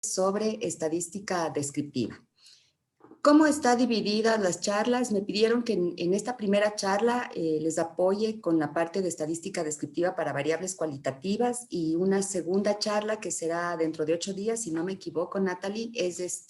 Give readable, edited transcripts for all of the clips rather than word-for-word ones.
sobre estadística descriptiva. ¿Cómo está dividida las charlas? Me pidieron que en esta primera charla les apoye con la parte de estadística descriptiva para variables cualitativas, y una segunda charla que será dentro de 8 días, si no me equivoco, Natalie, es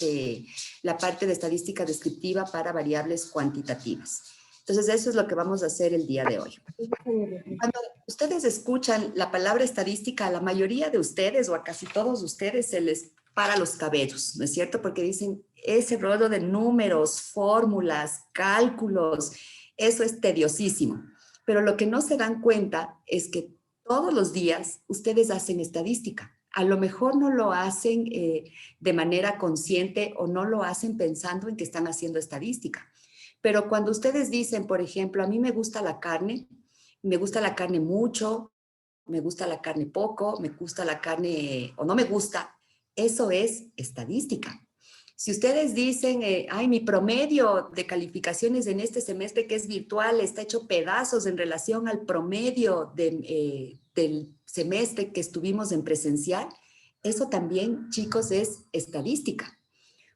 la parte de estadística descriptiva para variables cuantitativas. Entonces, eso es lo que vamos a hacer el día de hoy. Cuando ustedes escuchan la palabra estadística, a la mayoría de ustedes o a casi todos ustedes se les para los cabellos, ¿no es cierto? Porque dicen, ese rollo de números, fórmulas, cálculos, eso es tediosísimo. Pero lo que no se dan cuenta es que todos los días ustedes hacen estadística. A lo mejor no lo hacen de manera consciente o no lo hacen pensando en que están haciendo estadística. Pero cuando ustedes dicen, por ejemplo, a mí me gusta la carne mucho, me gusta la carne poco, me gusta la carne o no me gusta, eso es estadística. Si ustedes dicen, ay, mi promedio de calificaciones en este semestre que es virtual está hecho pedazos en relación al promedio del semestre que estuvimos en presencial, eso también, chicos, es estadística.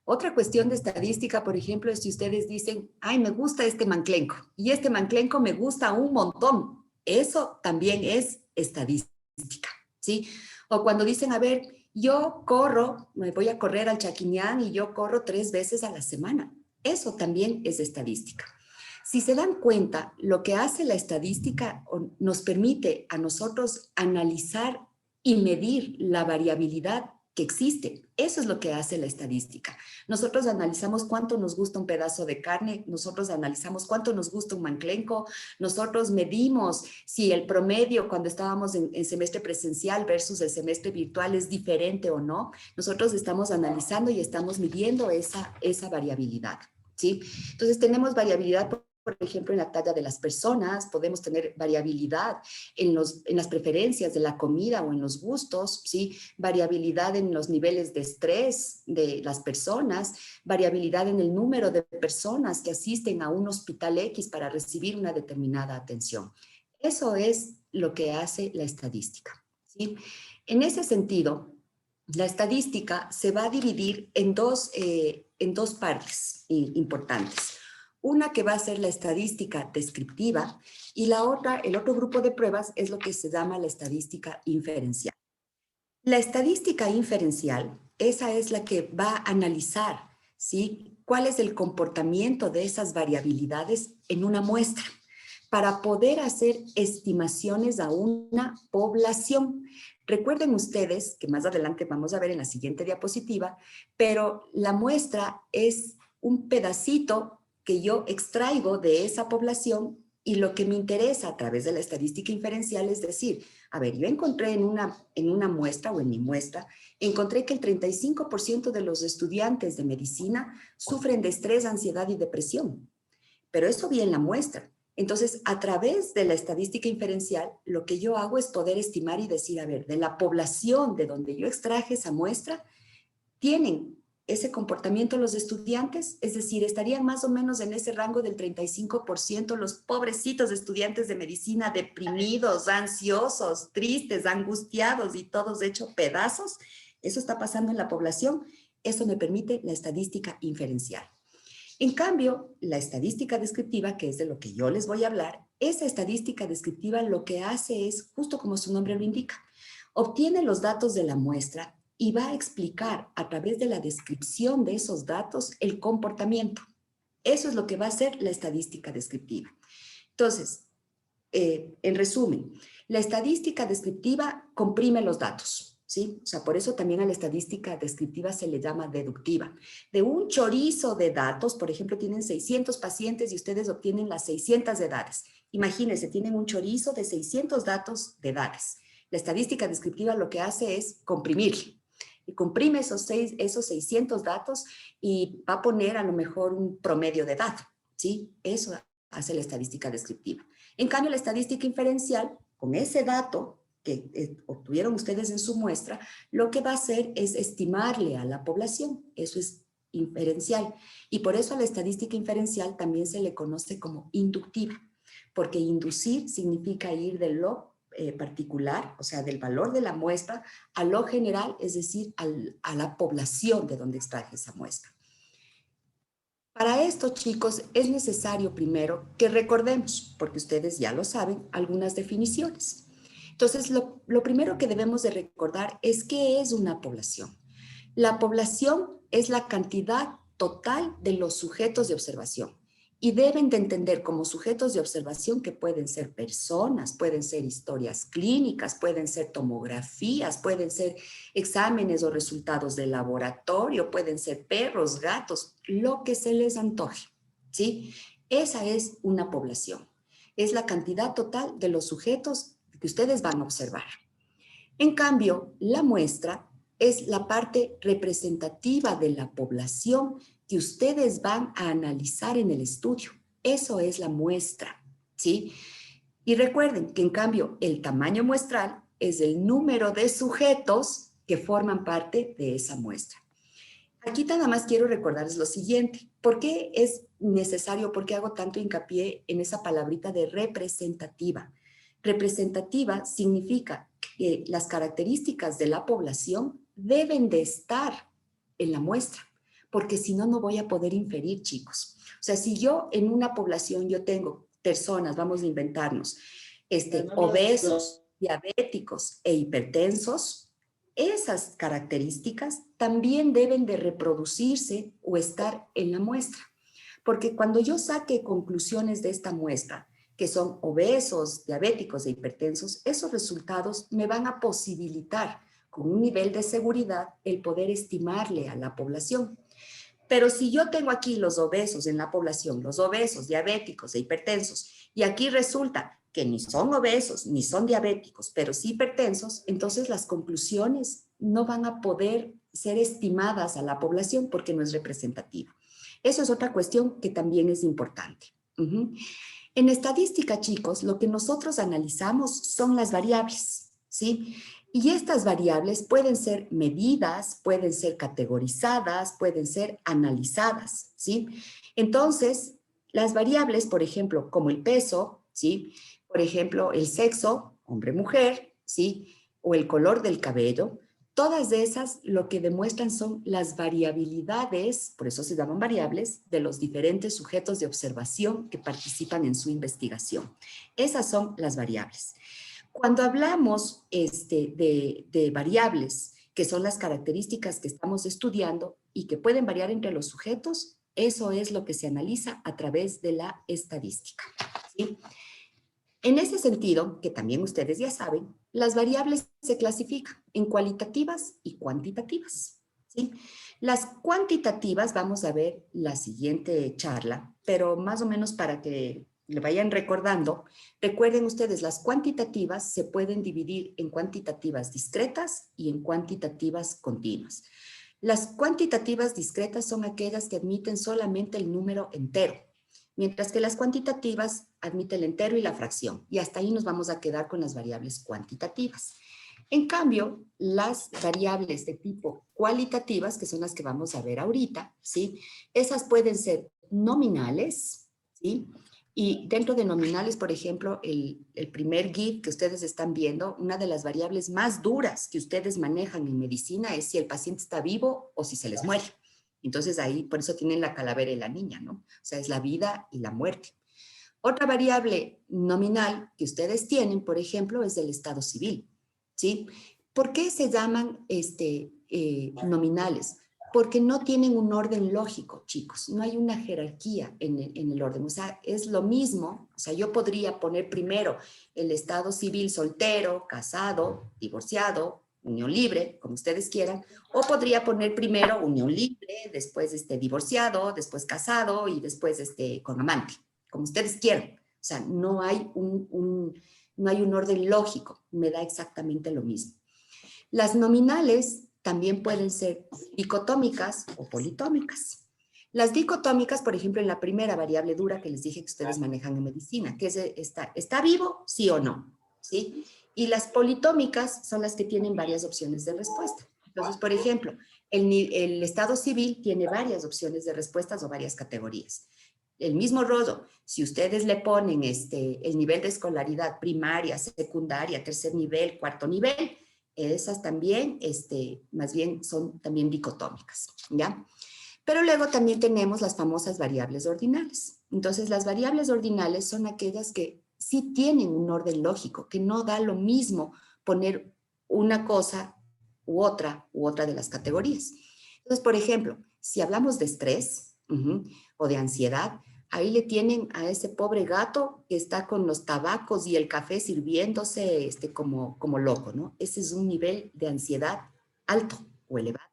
Otra cuestión de estadística, por ejemplo, es si ustedes dicen, ay, me gusta este manclenco y este manclenco me gusta un montón. Eso también es estadística, ¿sí? O cuando dicen, a ver, yo corro, me voy a correr al Chaquiñán y yo corro 3 veces a la semana. Eso también es estadística. Si se dan cuenta, lo que hace la estadística nos permite a nosotros analizar y medir la variabilidad que existe. Eso es lo que hace la estadística. Nosotros analizamos cuánto nos gusta un pedazo de carne, nosotros analizamos cuánto nos gusta un manclenco, nosotros medimos si el promedio cuando estábamos en semestre presencial versus el semestre virtual es diferente o no. Nosotros estamos analizando y estamos midiendo esa variabilidad, ¿sí? Entonces tenemos variabilidad, por ejemplo, en la talla de las personas, podemos tener variabilidad en las preferencias de la comida o en los gustos, ¿sí? Variabilidad en los niveles de estrés de las personas, variabilidad en el número de personas que asisten a un hospital X para recibir una determinada atención. Eso es lo que hace la estadística, ¿sí? En ese sentido, la estadística se va a dividir en dos partes importantes. Una que va a ser la estadística descriptiva y la otra, el otro grupo de pruebas es lo que se llama la estadística inferencial. La estadística inferencial, esa es la que va a analizar, ¿sí?, cuál es el comportamiento de esas variabilidades en una muestra para poder hacer estimaciones a una población. Recuerden ustedes, que más adelante vamos a ver en la siguiente diapositiva, pero la muestra es un pedacito que yo extraigo de esa población y lo que me interesa a través de la estadística inferencial es decir, a ver, yo encontré en una muestra o en mi muestra, encontré que el 35% de los estudiantes de medicina sufren de estrés, ansiedad y depresión, pero eso vi en la muestra. Entonces, a través de la estadística inferencial, lo que yo hago es poder estimar y decir, a ver, de la población de donde yo extraje esa muestra, ¿tienen ese comportamiento los estudiantes? Es decir, estarían más o menos en ese rango del 35% los pobrecitos estudiantes de medicina deprimidos, ansiosos, tristes, angustiados y todos hechos pedazos. Eso está pasando en la población. Eso me permite la estadística inferencial. En cambio, la estadística descriptiva, que es de lo que yo les voy a hablar, esa estadística descriptiva lo que hace es, justo como su nombre lo indica, obtiene los datos de la muestra y va a explicar a través de la descripción de esos datos el comportamiento. Eso es lo que va a hacer la estadística descriptiva. Entonces, en resumen, la estadística descriptiva comprime los datos, ¿sí? O sea, por eso también a la estadística descriptiva se le llama deductiva. De un chorizo de datos, por ejemplo, tienen 600 pacientes y ustedes obtienen las 600 edades. Imagínense, tienen un chorizo de 600 datos de edades. La estadística descriptiva lo que hace es comprimir. Y comprime esos 600 datos y va a poner a lo mejor un promedio de edad, ¿sí? Eso hace la estadística descriptiva. En cambio, la estadística inferencial, con ese dato que obtuvieron ustedes en su muestra, lo que va a hacer es estimarle a la población. Eso es inferencial. Y por eso a la estadística inferencial también se le conoce como inductiva, porque inducir significa ir de lo particular, o sea, del valor de la muestra, a lo general, es decir, a la población de donde extraje esa muestra. Para esto, chicos, es necesario primero que recordemos, porque ustedes ya lo saben, algunas definiciones. Entonces, lo primero que debemos de recordar es qué es una población. La población es la cantidad total de los sujetos de observación y deben de entender como sujetos de observación que pueden ser personas, pueden ser historias clínicas, pueden ser tomografías, pueden ser exámenes o resultados de laboratorio, pueden ser perros, gatos, lo que se les antoje, ¿sí? Esa es una población. Es la cantidad total de los sujetos que ustedes van a observar. En cambio, la muestra es la parte representativa de la población que ustedes van a analizar en el estudio. Eso es la muestra, ¿sí? Y recuerden que en cambio el tamaño muestral es el número de sujetos que forman parte de esa muestra. Aquí nada más quiero recordarles lo siguiente. ¿Por qué es necesario, por qué hago tanto hincapié en esa palabrita de representativa? Representativa significa que las características de la población deben de estar en la muestra, porque si no, no voy a poder inferir, chicos. O sea, si yo en una población yo tengo personas, vamos a inventarnos, obesos, diabéticos e hipertensos, esas características también deben de reproducirse o estar en la muestra. Porque cuando yo saque conclusiones de esta muestra, que son obesos, diabéticos e hipertensos, esos resultados me van a posibilitar con un nivel de seguridad el poder estimarle a la población. Pero si yo tengo aquí los obesos en la población, los obesos, diabéticos e hipertensos, y aquí resulta que ni son obesos, ni son diabéticos, pero sí hipertensos, entonces las conclusiones no van a poder ser estimadas a la población porque no es representativa. Eso es otra cuestión que también es importante. En estadística, chicos, lo que nosotros analizamos son las variables, ¿sí? Y estas variables pueden ser medidas, pueden ser categorizadas, pueden ser analizadas, ¿sí? Entonces, las variables, por ejemplo, como el peso, ¿sí? Por ejemplo, el sexo, hombre-mujer, ¿sí? O el color del cabello, todas esas lo que demuestran son las variabilidades, por eso se llaman variables, de los diferentes sujetos de observación que participan en su investigación. Esas son las variables. Cuando hablamos de variables, que son las características que estamos estudiando y que pueden variar entre los sujetos, eso es lo que se analiza a través de la estadística, ¿sí? En ese sentido, que también ustedes ya saben, las variables se clasifican en cualitativas y cuantitativas, ¿sí? Las cuantitativas, vamos a ver la siguiente charla, pero más o menos para que le vayan recordando, recuerden ustedes, las cuantitativas se pueden dividir en cuantitativas discretas y en cuantitativas continuas. Las cuantitativas discretas son aquellas que admiten solamente el número entero, mientras que las cuantitativas admiten el entero y la fracción, y hasta ahí nos vamos a quedar con las variables cuantitativas. En cambio, las variables de tipo cualitativas, que son las que vamos a ver ahorita, ¿sí? Esas pueden ser nominales, ¿sí? Y dentro de nominales, por ejemplo, el primer GIF que ustedes están viendo, una de las variables más duras que ustedes manejan en medicina es si el paciente está vivo o si se les muere. Entonces ahí, por eso tienen la calavera y la niña, ¿no? O sea, es la vida y la muerte. Otra variable nominal que ustedes tienen, por ejemplo, es del estado civil, ¿sí? ¿Por qué se llaman nominales? Porque no tienen un orden lógico, chicos. No hay una jerarquía en el orden. O sea, es lo mismo. O sea, yo podría poner primero el estado civil soltero, casado, divorciado, unión libre, como ustedes quieran, o podría poner primero unión libre, después divorciado, después casado y después con amante, como ustedes quieran. O sea, no hay no hay un orden lógico, me da exactamente lo mismo. Las nominales también pueden ser dicotómicas o politómicas. Las dicotómicas, por ejemplo, en la primera variable dura que les dije que ustedes manejan en medicina, que es ¿está vivo? Sí o no, ¿sí? Y las politómicas son las que tienen varias opciones de respuesta. Entonces, por ejemplo, el estado civil tiene varias opciones de respuestas o varias categorías. el mismo rodo, si ustedes le ponen el nivel de escolaridad primaria, secundaria, tercer nivel, cuarto nivel, esas también, más bien son también dicotómicas, ¿ya? Pero luego también tenemos las famosas variables ordinales. Entonces, las variables ordinales son aquellas que sí tienen un orden lógico, que no da lo mismo poner una cosa u otra de las categorías. Entonces, por ejemplo, si hablamos de estrés o de ansiedad, ahí le tienen a ese pobre gato que está con los tabacos y el café sirviéndose como loco, ¿no? Ese es un nivel de ansiedad alto o elevado.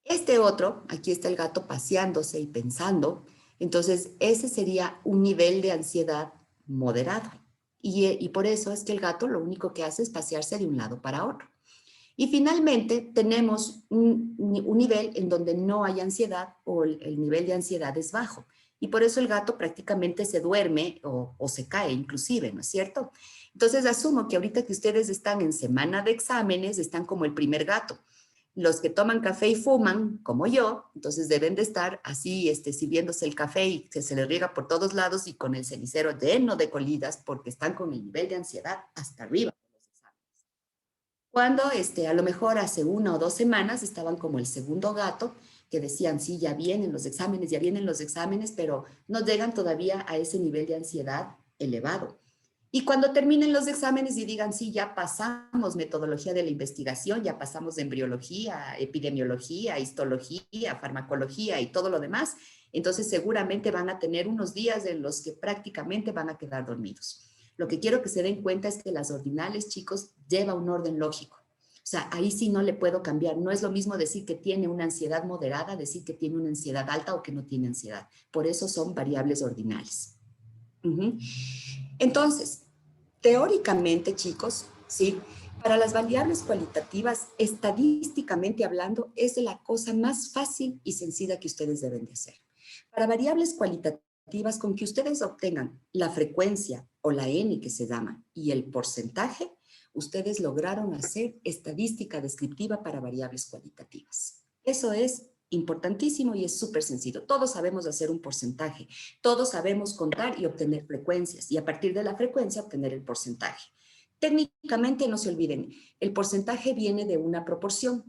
Este otro, aquí está el gato paseándose y pensando, entonces ese sería un nivel de ansiedad moderado. Y por eso es que el gato lo único que hace es pasearse de un lado para otro. Y finalmente tenemos un nivel en donde no hay ansiedad o el nivel de ansiedad es bajo. Y por eso el gato prácticamente se duerme o se cae inclusive, ¿no es cierto? Entonces asumo que ahorita que ustedes están en semana de exámenes, están como el primer gato. Los que toman café y fuman, como yo, entonces deben de estar así, sirviéndose el café y que se les riega por todos lados y con el cenicero lleno de colidas porque están con el nivel de ansiedad hasta arriba. Cuando a lo mejor hace 1 o 2 semanas estaban como el segundo gato, que decían, sí, ya vienen los exámenes, ya vienen los exámenes, pero no llegan todavía a ese nivel de ansiedad elevado. Y cuando terminen los exámenes y digan, sí, ya pasamos metodología de la investigación, ya pasamos de embriología, epidemiología, histología, farmacología y todo lo demás, entonces seguramente van a tener unos días en los que prácticamente van a quedar dormidos. Lo que quiero que se den cuenta es que las ordinales, chicos, lleva un orden lógico. O sea, ahí sí no le puedo cambiar. No es lo mismo decir que tiene una ansiedad moderada, decir que tiene una ansiedad alta o que no tiene ansiedad. Por eso son variables ordinales. Entonces, teóricamente, chicos, sí, para las variables cualitativas, estadísticamente hablando, es de la cosa más fácil y sencilla que ustedes deben de hacer. Para variables cualitativas, con que ustedes obtengan la frecuencia o la N que se llama y el porcentaje, ustedes lograron hacer estadística descriptiva para variables cualitativas. Eso es importantísimo y es súper sencillo. Todos sabemos hacer un porcentaje, todos sabemos contar y obtener frecuencias y a partir de la frecuencia obtener el porcentaje. Técnicamente, no se olviden, el porcentaje viene de una proporción.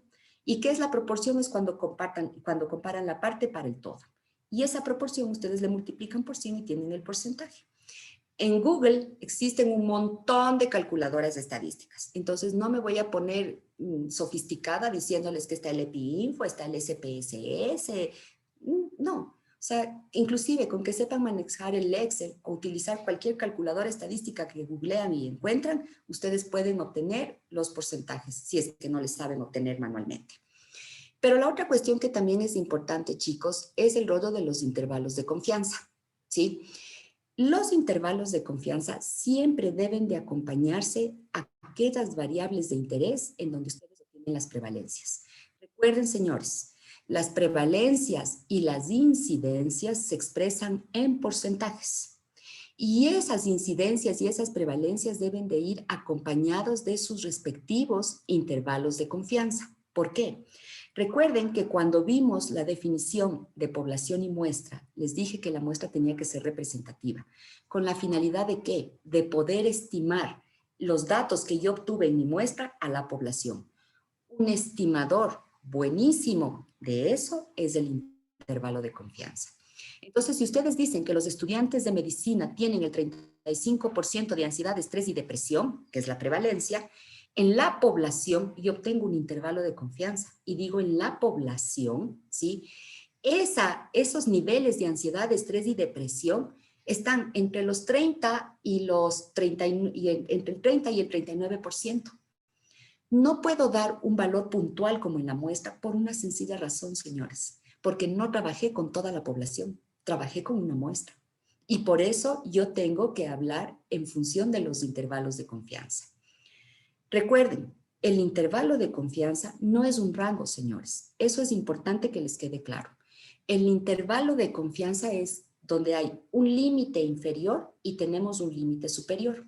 ¿Y qué es la proporción? Es cuando comparan la parte para el todo. Y esa proporción ustedes le multiplican por 100 y tienen el porcentaje. En Google existen un montón de calculadoras de estadísticas. Entonces no me voy a poner sofisticada diciéndoles que está el EpiInfo, está el SPSS. No. O sea, inclusive con que sepan manejar el Excel o utilizar cualquier calculadora estadística que googlean y encuentran, ustedes pueden obtener los porcentajes, si es que no les saben obtener manualmente. Pero la otra cuestión que también es importante, chicos, es el rollo de los intervalos de confianza, ¿sí? Los intervalos de confianza siempre deben de acompañarse a aquellas variables de interés en donde ustedes obtienen las prevalencias. Recuerden, señores, las prevalencias y las incidencias se expresan en porcentajes. Y esas incidencias y esas prevalencias deben de ir acompañados de sus respectivos intervalos de confianza. ¿Por qué? Recuerden que cuando vimos la definición de población y muestra, les dije que la muestra tenía que ser representativa. ¿Con la finalidad de qué? De poder estimar los datos que yo obtuve en mi muestra a la población. Un estimador buenísimo de eso es el intervalo de confianza. Entonces, si ustedes dicen que los estudiantes de medicina tienen el 35% de ansiedad, estrés y depresión, que es la prevalencia, en la población yo obtengo un intervalo de confianza y digo en la población, ¿sí? Esos niveles de ansiedad, estrés y depresión están entre los 30 y los 30 entre el 30 y el 39%. No puedo dar un valor puntual como en la muestra por una sencilla razón, señores, porque no trabajé con toda la población, trabajé con una muestra. Y por eso yo tengo que hablar en función de los intervalos de confianza. Recuerden, el intervalo de confianza no es un rango, señores. Eso es importante que les quede claro. El intervalo de confianza es donde hay un límite inferior y tenemos un límite superior.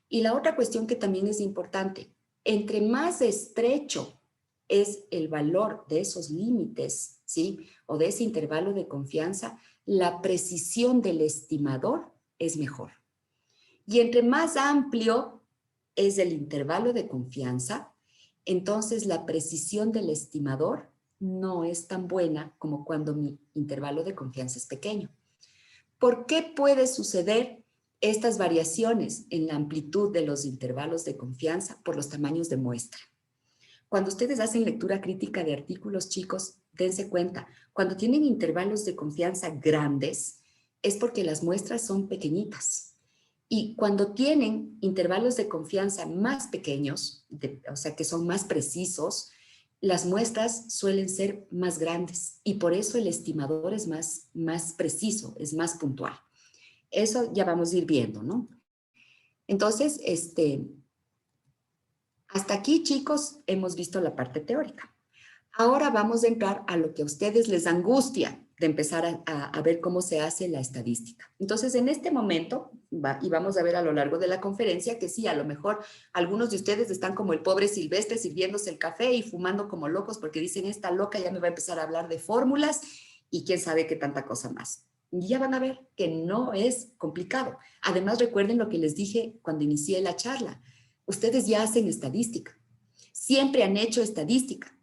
Y la otra cuestión que también es importante, entre más estrecho es el valor de esos límites, ¿sí? O de ese intervalo de confianza, la precisión del estimador es mejor. Y entre más amplio es el intervalo de confianza, entonces la precisión del estimador no es tan buena como cuando mi intervalo de confianza es pequeño. ¿Por qué puede suceder estas variaciones en la amplitud de los intervalos de confianza? Por los tamaños de muestra. Cuando ustedes hacen lectura crítica de artículos, chicos, dense cuenta, cuando tienen intervalos de confianza grandes, es porque las muestras son pequeñitas. Y cuando tienen intervalos de confianza más pequeños, o sea, que son más precisos, las muestras suelen ser más grandes y por eso el estimador es más preciso, es más puntual. Eso ya vamos a ir viendo, ¿no? Entonces, hasta aquí, chicos, hemos visto la parte teórica. Ahora vamos a entrar a lo que a ustedes les angustia de empezar a ver cómo se hace la estadística. Entonces, en este momento, y vamos a ver a lo largo de la conferencia, que sí, a lo mejor algunos de ustedes están como el pobre Silvestre sirviéndose el café y fumando como locos porque dicen, esta loca ya me va a empezar a hablar de fórmulas y quién sabe qué tanta cosa más. Y ya van a ver que no es complicado. Además, recuerden lo que les dije cuando inicié la charla. Ustedes ya hacen estadística. Siempre han hecho estadística.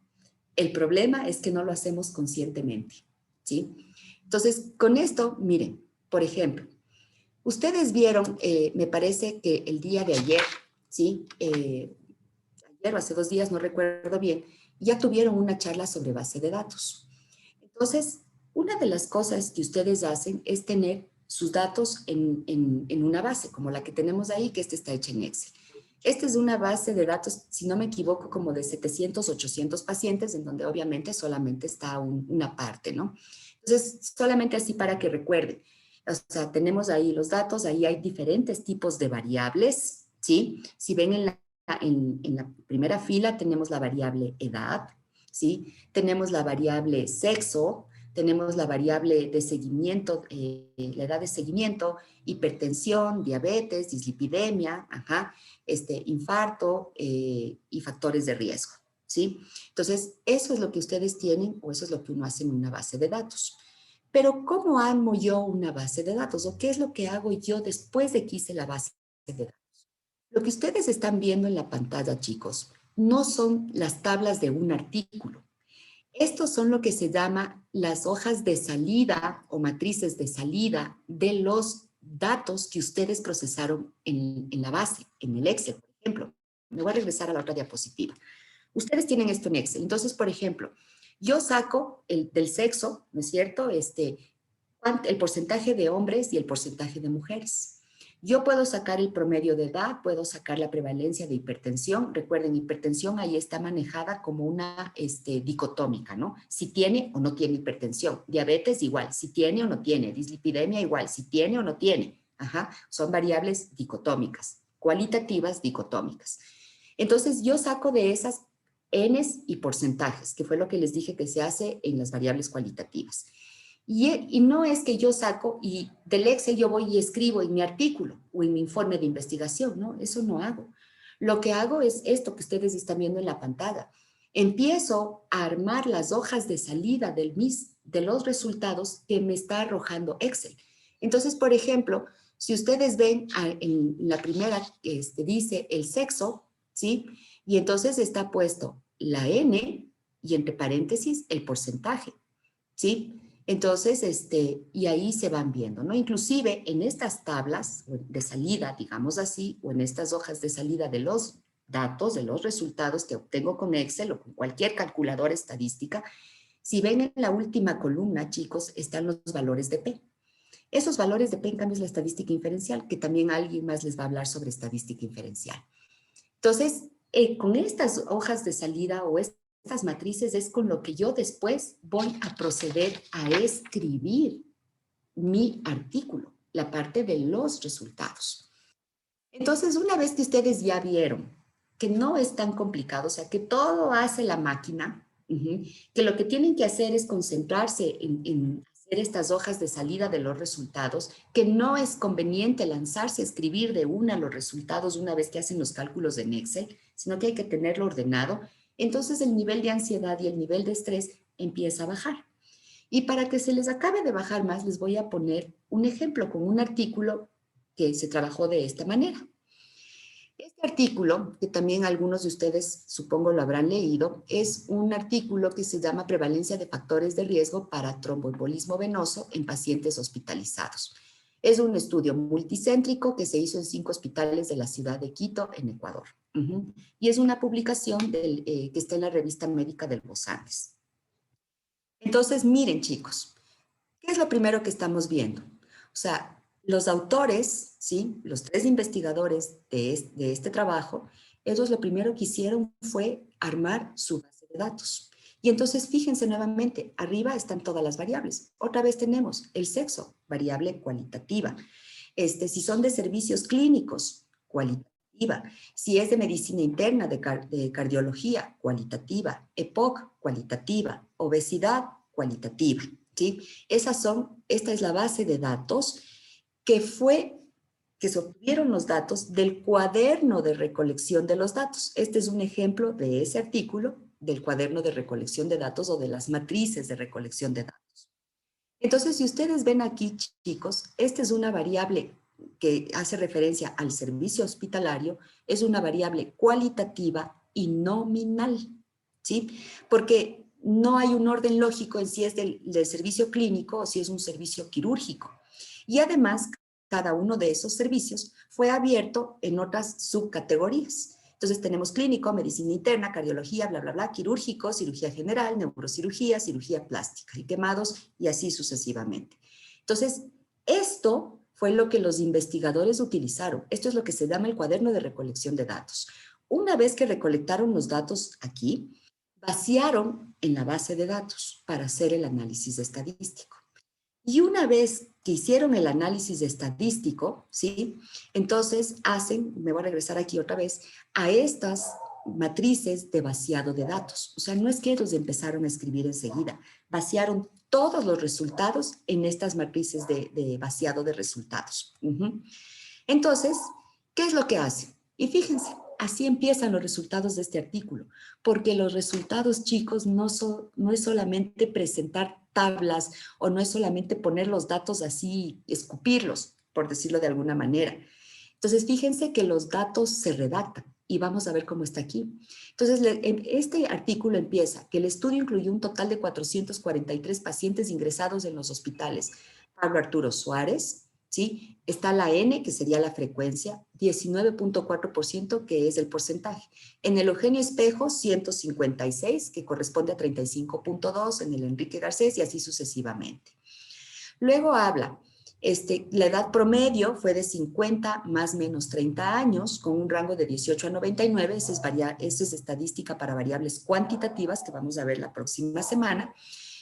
El problema es que no lo hacemos conscientemente, ¿sí? Entonces, con esto, miren, por ejemplo, ustedes vieron, me parece que el día de ayer, ¿sí? Ayer o hace 2 días, no recuerdo bien, ya tuvieron una charla sobre base de datos. Entonces, una de las cosas que ustedes hacen es tener sus datos en una base, como la que tenemos ahí, que esta está hecha en Excel. Esta es una base de datos, si no me equivoco, como de 700, 800 pacientes, en donde obviamente solamente está una parte, ¿no? Entonces, solamente así para que recuerden. O sea, tenemos ahí los datos, ahí hay diferentes tipos de variables, ¿sí? Si ven en la primera fila tenemos la variable edad, ¿sí? Tenemos la variable sexo, tenemos la variable de seguimiento, la edad de seguimiento, hipertensión, diabetes, dislipidemia, infarto y factores de riesgo, ¿sí? Entonces, eso es lo que ustedes tienen o eso es lo que uno hace en una base de datos. Pero, ¿cómo armo yo una base de datos? ¿O qué es lo que hago yo después de que hice la base de datos? Lo que ustedes están viendo en la pantalla, chicos, no son las tablas de un artículo. Estos son lo que se llama las hojas de salida o matrices de salida de los datos que ustedes procesaron en la base, en el Excel, por ejemplo. Me voy a regresar a la otra diapositiva. Ustedes tienen esto en Excel. Entonces, por ejemplo, yo saco del sexo, ¿no es cierto? El porcentaje de hombres y el porcentaje de mujeres. Yo puedo sacar el promedio de edad, puedo sacar la prevalencia de hipertensión. Recuerden, hipertensión ahí está manejada como una dicotómica, ¿no? Si tiene o no tiene hipertensión. Diabetes igual, si tiene o no tiene. Dislipidemia igual, si tiene o no tiene. Son variables dicotómicas, cualitativas dicotómicas. Entonces, yo saco de esas Ns y porcentajes, que fue lo que les dije que se hace en las variables cualitativas. Y no es que yo saco y del Excel yo voy y escribo en mi artículo o en mi informe de investigación, ¿no? Eso no hago. Lo que hago es esto que ustedes están viendo en la pantalla. Empiezo a armar las hojas de salida de los resultados que me está arrojando Excel. Entonces, por ejemplo, si ustedes ven en la primera, dice el sexo, ¿sí? Y entonces está puesto la N y entre paréntesis el porcentaje, ¿sí? Entonces, y ahí se van viendo, ¿no? Inclusive en estas tablas de salida, digamos así, o en estas hojas de salida de los datos, de los resultados que obtengo con Excel o con cualquier calculadora estadística, si ven en la última columna, chicos, están los valores de P. Esos valores de P, en cambio, es la estadística inferencial, que también alguien más les va a hablar sobre estadística inferencial. Entonces, con estas hojas de salida o estas matrices es con lo que yo después voy a proceder a escribir mi artículo, la parte de los resultados. Entonces, una vez que ustedes ya vieron que no es tan complicado, o sea, que todo hace la máquina, que lo que tienen que hacer es concentrarse en hacer estas hojas de salida de los resultados, que no es conveniente lanzarse a escribir de una los resultados una vez que hacen los cálculos en Excel, sino que hay que tenerlo ordenado. entonces el nivel de ansiedad y el nivel de estrés empieza a bajar. Y para que se les acabe de bajar más, les voy a poner un ejemplo con un artículo que se trabajó de esta manera. Este artículo, que también algunos de ustedes supongo lo habrán leído, es un artículo que se llama Prevalencia de factores de riesgo para tromboembolismo venoso en pacientes hospitalizados. Es un estudio multicéntrico que se hizo en 5 hospitales de la ciudad de Quito, en Ecuador. Y es una publicación que está en la revista médica del Los Andes. Entonces, miren chicos, ¿qué es lo primero que estamos viendo? O sea, los autores, ¿sí? Los 3 investigadores de este trabajo, ellos lo primero que hicieron fue armar su base de datos. Y entonces, fíjense nuevamente, arriba están todas las variables. Otra vez tenemos el sexo, variable cualitativa. Si son de servicios clínicos, cualitativa. Si es de medicina interna, de cardiología, cualitativa. EPOC, cualitativa. Obesidad, cualitativa. ¿Sí? Esta es la base de datos que se obtuvieron los datos del cuaderno de recolección de los datos. Este es un ejemplo de ese artículo del cuaderno de recolección de datos o de las matrices de recolección de datos. Entonces, si ustedes ven aquí, chicos, esta es una variable que hace referencia al servicio hospitalario, es una variable cualitativa y nominal, ¿sí? Porque no hay un orden lógico en si es del servicio clínico o si es un servicio quirúrgico. Y además, cada uno de esos servicios fue abierto en otras subcategorías. Entonces tenemos clínico, medicina interna, cardiología, bla, bla, bla, quirúrgico, cirugía general, neurocirugía, cirugía plástica y quemados y así sucesivamente. Entonces, esto fue lo que los investigadores utilizaron. Esto es lo que se llama el cuaderno de recolección de datos. Una vez que recolectaron los datos aquí, vaciaron en la base de datos para hacer el análisis estadístico. Y una vez que hicieron el análisis estadístico, ¿sí? Entonces me voy a regresar aquí otra vez, a estas matrices de vaciado de datos. O sea, no es que ellos empezaron a escribir enseguida, vaciaron todos los resultados en estas matrices de vaciado de resultados. Entonces, ¿qué es lo que hacen? Y fíjense, así empiezan los resultados de este artículo, porque los resultados, chicos, no es solamente presentar tablas o no es solamente poner los datos así, escupirlos, por decirlo de alguna manera. Entonces, fíjense que los datos se redactan y vamos a ver cómo está aquí. Entonces, este artículo empieza que el estudio incluyó un total de 443 pacientes ingresados en los hospitales Pablo Arturo Suárez, ¿sí? Está la N, que sería la frecuencia, 19.4%, que es el porcentaje. En el Eugenio Espejo, 156, que corresponde a 35.2, en el Enrique Garcés y así sucesivamente. Luego habla, la edad promedio fue de 50 más menos 30 años, con un rango de 18 a 99, esa es estadística para variables cuantitativas, que vamos a ver la próxima semana.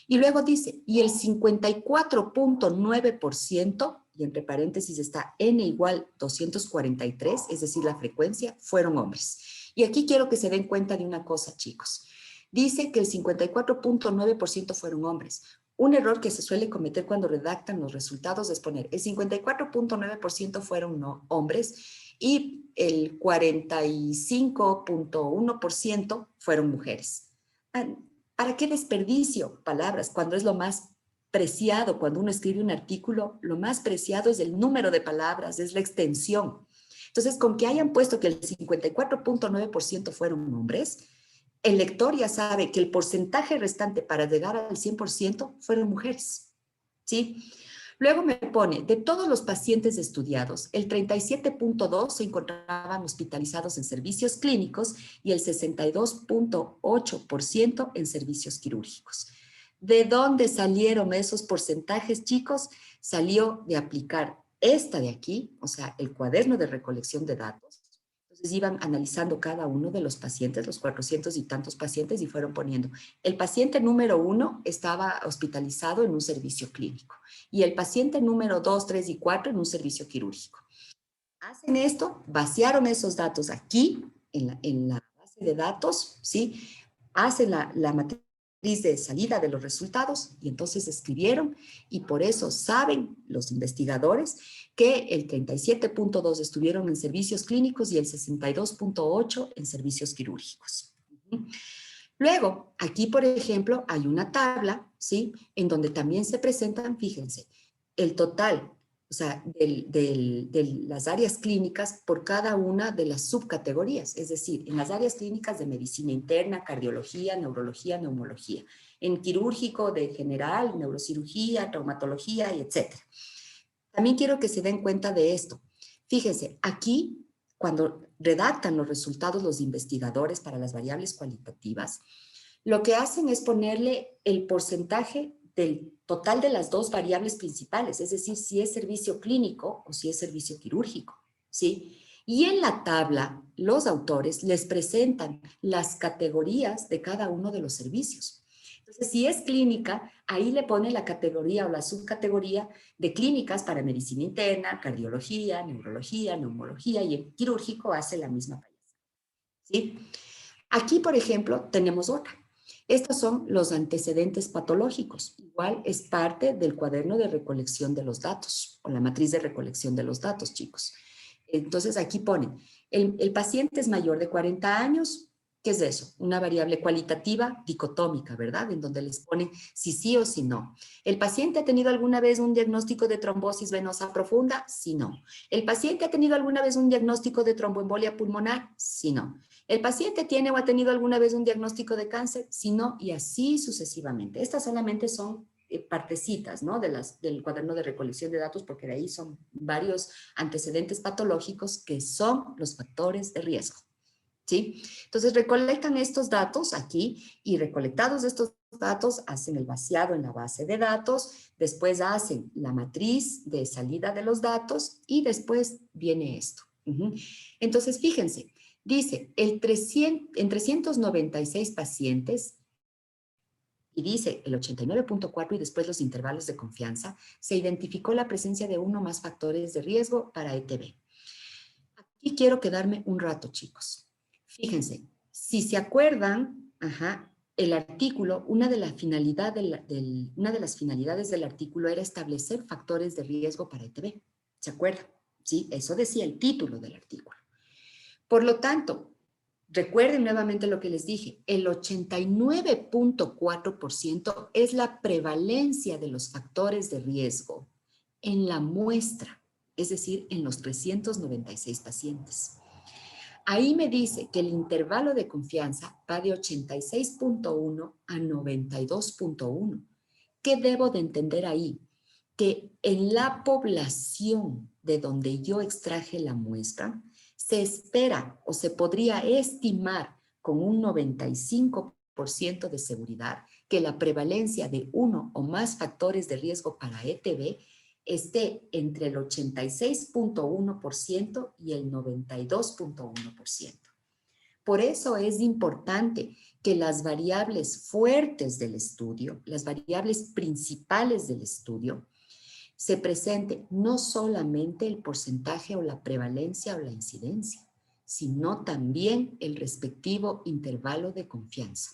Y luego dice, y el 54.9%, y entre paréntesis está N igual 243, es decir, la frecuencia, fueron hombres. Y aquí quiero que se den cuenta de una cosa, chicos. Dice que el 54.9% fueron hombres. Un error que se suele cometer cuando redactan los resultados es poner el 54.9% fueron hombres y el 45.1% fueron mujeres. ¿Para qué desperdicio palabras cuando es lo más preciado? Cuando uno escribe un artículo, lo más preciado es el número de palabras, es la extensión. Entonces, con que hayan puesto que el 54.9% fueron hombres, el lector ya sabe que el porcentaje restante para llegar al 100% fueron mujeres, ¿sí? Luego me pone, de todos los pacientes estudiados, el 37.2 se encontraban hospitalizados en servicios clínicos y el 62.8% en servicios quirúrgicos. ¿De dónde salieron esos porcentajes, chicos? Salió de aplicar esta de aquí, o sea, el cuaderno de recolección de datos. Entonces iban analizando cada uno de los pacientes, los 400 y tantos pacientes, y fueron poniendo, el paciente número 1 estaba hospitalizado en un servicio clínico y el paciente número 2, 3 y 4 en un servicio quirúrgico. Hacen esto, vaciaron esos datos aquí en la base de datos, ¿sí? Hacen la matriz de salida de los resultados y entonces escribieron y por eso saben los investigadores que el 37.2 estuvieron en servicios clínicos y el 62.8 en servicios quirúrgicos. Luego, aquí, por ejemplo, hay una tabla, ¿sí? En donde también se presentan, fíjense, el total, o sea, de las áreas clínicas por cada una de las subcategorías. Es decir, en las áreas clínicas de medicina interna, cardiología, neurología, neumología. En quirúrgico de general, neurocirugía, traumatología y etcétera. También quiero que se den cuenta de esto. Fíjense, aquí, cuando redactan los resultados los investigadores para las variables cualitativas, lo que hacen es ponerle el porcentaje del total de las dos variables principales, es decir, si es servicio clínico o si es servicio quirúrgico, ¿sí? Y en la tabla, los autores les presentan las categorías de cada uno de los servicios. Entonces, si es clínica, ahí le pone la categoría o la subcategoría de clínicas para medicina interna, cardiología, neurología, neumología, y el quirúrgico hace la misma payasa, ¿sí? Aquí, por ejemplo, tenemos otra. Estos son los antecedentes patológicos. Igual es parte del cuaderno de recolección de los datos o la matriz de recolección de los datos, chicos. Entonces, aquí ponen, el paciente es mayor de 40 años. ¿Qué es eso? Una variable cualitativa dicotómica, ¿verdad? En donde les ponen si sí o si no. ¿El paciente ha tenido alguna vez un diagnóstico de trombosis venosa profunda? Sí, no. ¿El paciente ha tenido alguna vez un diagnóstico de tromboembolia pulmonar? Sí, no. ¿El paciente tiene o ha tenido alguna vez un diagnóstico de cáncer? Sí, no, y así sucesivamente. Estas solamente son partecitas, ¿no? Del cuaderno de recolección de datos, porque de ahí son varios antecedentes patológicos que son los factores de riesgo, ¿sí? Entonces recolectan estos datos aquí y recolectados estos datos hacen el vaciado en la base de datos, después hacen la matriz de salida de los datos y después viene esto. Entonces, fíjense, dice, en 396 pacientes, y dice el 89.4 y después los intervalos de confianza, se identificó la presencia de uno o más factores de riesgo para ETB. Aquí quiero quedarme un rato, chicos. Fíjense, si se acuerdan, el artículo, una de las finalidades del artículo era establecer factores de riesgo para ETB. ¿Se acuerdan? Sí, eso decía el título del artículo. Por lo tanto, recuerden nuevamente lo que les dije, el 89.4% es la prevalencia de los factores de riesgo en la muestra, es decir, en los 396 pacientes. Ahí me dice que el intervalo de confianza va de 86.1 a 92.1. ¿Qué debo de entender ahí? Que en la población de donde yo extraje la muestra, se espera o se podría estimar con un 95% de seguridad que la prevalencia de uno o más factores de riesgo para ETB esté entre el 86.1% y el 92.1%. Por eso es importante que las variables fuertes del estudio, las variables principales del estudio, se presente no solamente el porcentaje o la prevalencia o la incidencia, sino también el respectivo intervalo de confianza.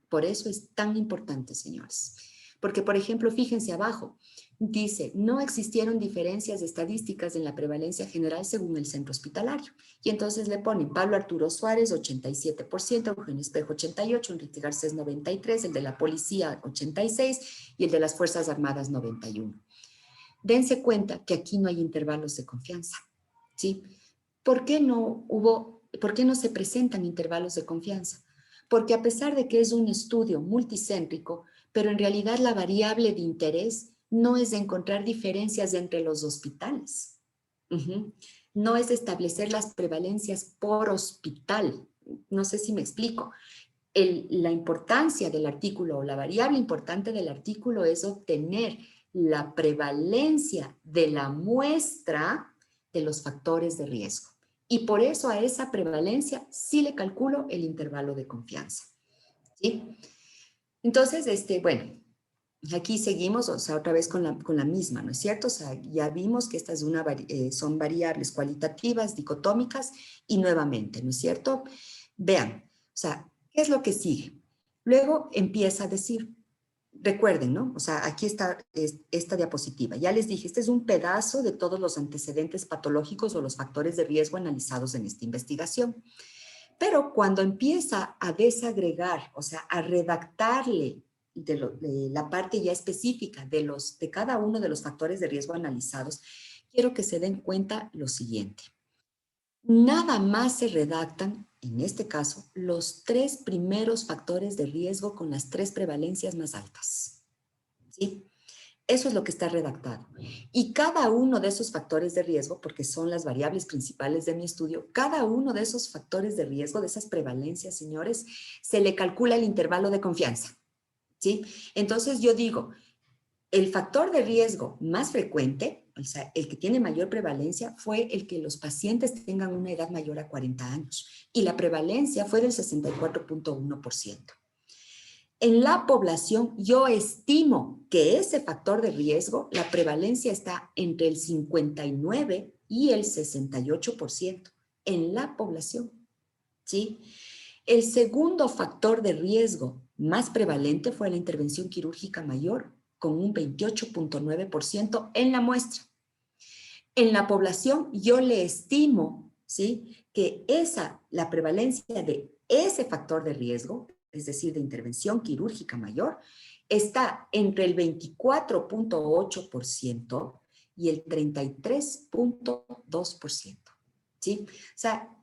Por eso es tan importante, señores. Porque, por ejemplo, fíjense abajo, dice, no existieron diferencias estadísticas en la prevalencia general según el centro hospitalario. Y entonces le ponen Pablo Arturo Suárez, 87%, Eugenio Espejo, 88%, Enrique Garcés, 93%, el de la policía, 86%, y el de las Fuerzas Armadas, 91%. Dense cuenta que aquí no hay intervalos de confianza, ¿sí? ¿Por qué no se presentan intervalos de confianza? Porque a pesar de que es un estudio multicéntrico, pero en realidad la variable de interés no es de encontrar diferencias entre los hospitales. No es de establecer las prevalencias por hospital. No sé si me explico. La importancia del artículo o la variable importante del artículo es obtener la prevalencia de la muestra de los factores de riesgo. Y por eso a esa prevalencia sí le calculo el intervalo de confianza, ¿sí? Entonces, bueno, aquí seguimos, o sea, otra vez con la misma, ¿no es cierto? O sea, ya vimos que estas son variables cualitativas, dicotómicas, y nuevamente, ¿no es cierto? Vean, o sea, ¿qué es lo que sigue? Luego empieza a decir, recuerden, ¿no? O sea, aquí está esta diapositiva. Ya les dije, este es un pedazo de todos los antecedentes patológicos o los factores de riesgo analizados en esta investigación. Pero cuando empieza a desagregar, o sea, a redactarle de la parte ya específica de cada uno de los factores de riesgo analizados, quiero que se den cuenta lo siguiente. Nada más se redactan, en este caso, los 3 primeros factores de riesgo con las 3 prevalencias más altas. ¿Sí? Eso es lo que está redactado. Y cada uno de esos factores de riesgo, porque son las variables principales de mi estudio, cada uno de esos factores de riesgo, de esas prevalencias, señores, se le calcula el intervalo de confianza. ¿Sí? Entonces yo digo, el factor de riesgo más frecuente, o sea, el que tiene mayor prevalencia, fue el que los pacientes tengan una edad mayor a 40 años. Y la prevalencia fue del 64.1%. En la población, yo estimo que ese factor de riesgo, la prevalencia está entre el 59 y el 68% en la población, ¿sí? El segundo factor de riesgo más prevalente fue la intervención quirúrgica mayor, con un 28.9% en la muestra. En la población, yo le estimo, ¿sí?, que la prevalencia de ese factor de riesgo, es decir, de intervención quirúrgica mayor, está entre el 24.8% y el 33.2%. ¿Sí? O sea,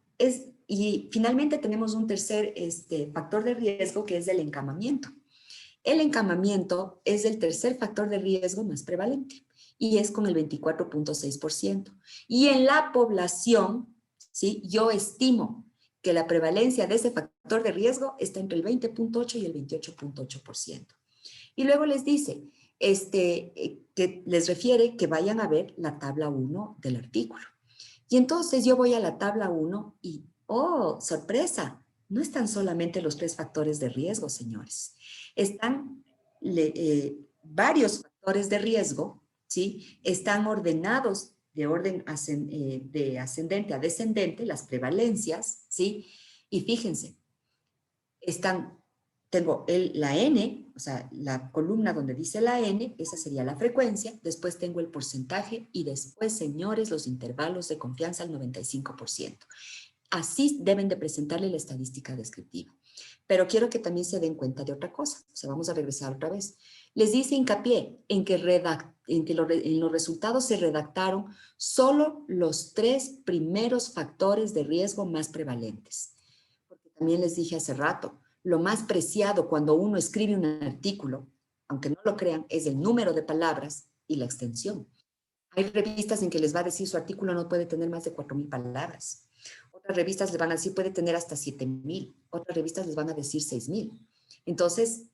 y finalmente tenemos un tercer factor de riesgo que es el encamamiento. El encamamiento es el tercer factor de riesgo más prevalente y es con el 24.6%. Y en la población, ¿sí?, yo estimo que la prevalencia de ese factor de riesgo está entre el 20.8 y el 28.8%. Y luego les dice que les refiere que vayan a ver la tabla 1 del artículo. Y entonces yo voy a la tabla 1 y, ¡oh, sorpresa! No están solamente los 3 factores de riesgo, señores. Están varios factores de riesgo, ¿sí? Están ordenados de orden de ascendente a descendente, las prevalencias, ¿sí? Y fíjense, tengo la N, o sea, la columna donde dice la N, esa sería la frecuencia, después tengo el porcentaje y después, señores, los intervalos de confianza al 95%. Así deben de presentarle la estadística descriptiva. Pero quiero que también se den cuenta de otra cosa. O sea, vamos a regresar otra vez. Les dice hincapié en que en los resultados se redactaron solo los 3 primeros factores de riesgo más prevalentes. Porque también les dije hace rato, lo más preciado cuando uno escribe un artículo, aunque no lo crean, es el número de palabras y la extensión. Hay revistas en que les va a decir su artículo no puede tener más de 4,000 palabras. Otras revistas les van a decir puede tener hasta 7,000. Otras revistas les van a decir 6,000. Entonces,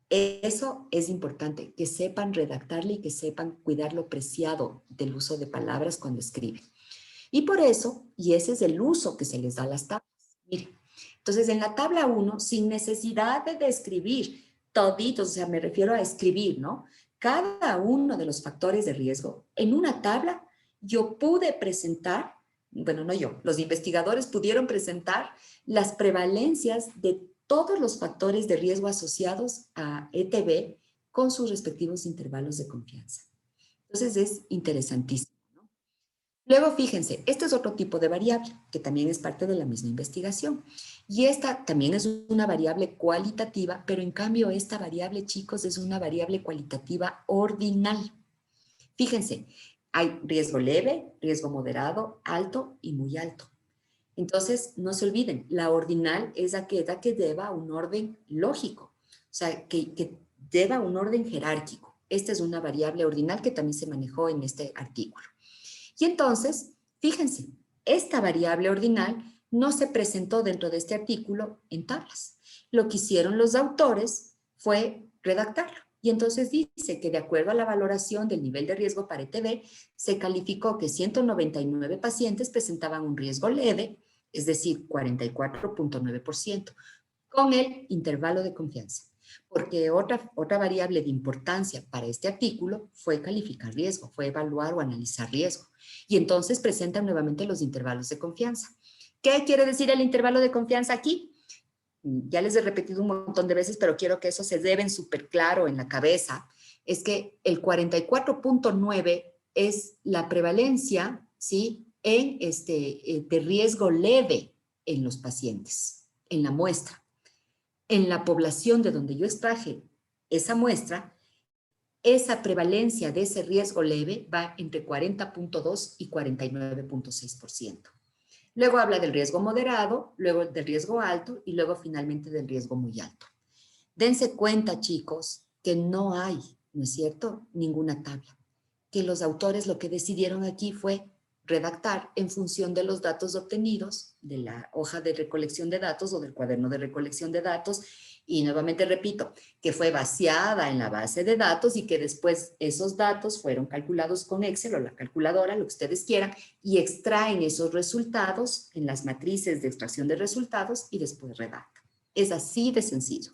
eso es importante, que sepan redactarle y que sepan cuidar lo preciado del uso de palabras cuando escriben. Y por eso, y ese es el uso que se les da a las tablas. Miren, entonces en la tabla 1, sin necesidad de describir toditos, o sea, me refiero a escribir, ¿no? Cada uno de los factores de riesgo, en una tabla yo pude presentar, bueno, no yo, los investigadores pudieron presentar las prevalencias de todos los factores de riesgo asociados a ETB con sus respectivos intervalos de confianza. Entonces es interesantísimo. Luego, fíjense, este es otro tipo de variable que también es parte de la misma investigación. Y esta también es una variable cualitativa, pero en cambio esta variable, chicos, es una variable cualitativa ordinal. Fíjense, hay riesgo leve, riesgo moderado, alto y muy alto. Entonces, no se olviden, la ordinal es aquella que lleva un orden lógico, o sea, que lleva un orden jerárquico. Esta es una variable ordinal que también se manejó en este artículo. Y entonces, fíjense, esta variable ordinal no se presentó dentro de este artículo en tablas. Lo que hicieron los autores fue redactarlo. Y entonces dice que de acuerdo a la valoración del nivel de riesgo para ETB, se calificó que 199 pacientes presentaban un riesgo leve, es decir, 44.9%, con el intervalo de confianza. Porque otra variable de importancia para este artículo fue calificar riesgo, fue evaluar o analizar riesgo. Y entonces presentan nuevamente los intervalos de confianza. ¿Qué quiere decir el intervalo de confianza aquí? Ya les he repetido un montón de veces, pero quiero que eso se lleven súper claro en la cabeza. Es que el 44.9 es la prevalencia, ¿sí?, de riesgo leve en los pacientes, en la muestra. En la población de donde yo extraje esa muestra, esa prevalencia de ese riesgo leve va entre 40.2 y 49.6%. Luego habla del riesgo moderado, luego del riesgo alto y luego finalmente del riesgo muy alto. Dense cuenta, chicos, que no hay, ¿no es cierto?, ninguna tabla. Que los autores lo que decidieron aquí fue redactar en función de los datos obtenidos de la hoja de recolección de datos o del cuaderno de recolección de datos, y nuevamente repito, que fue vaciada en la base de datos y que después esos datos fueron calculados con Excel o la calculadora, lo que ustedes quieran, y extraen esos resultados en las matrices de extracción de resultados y después redactan. Es así de sencillo.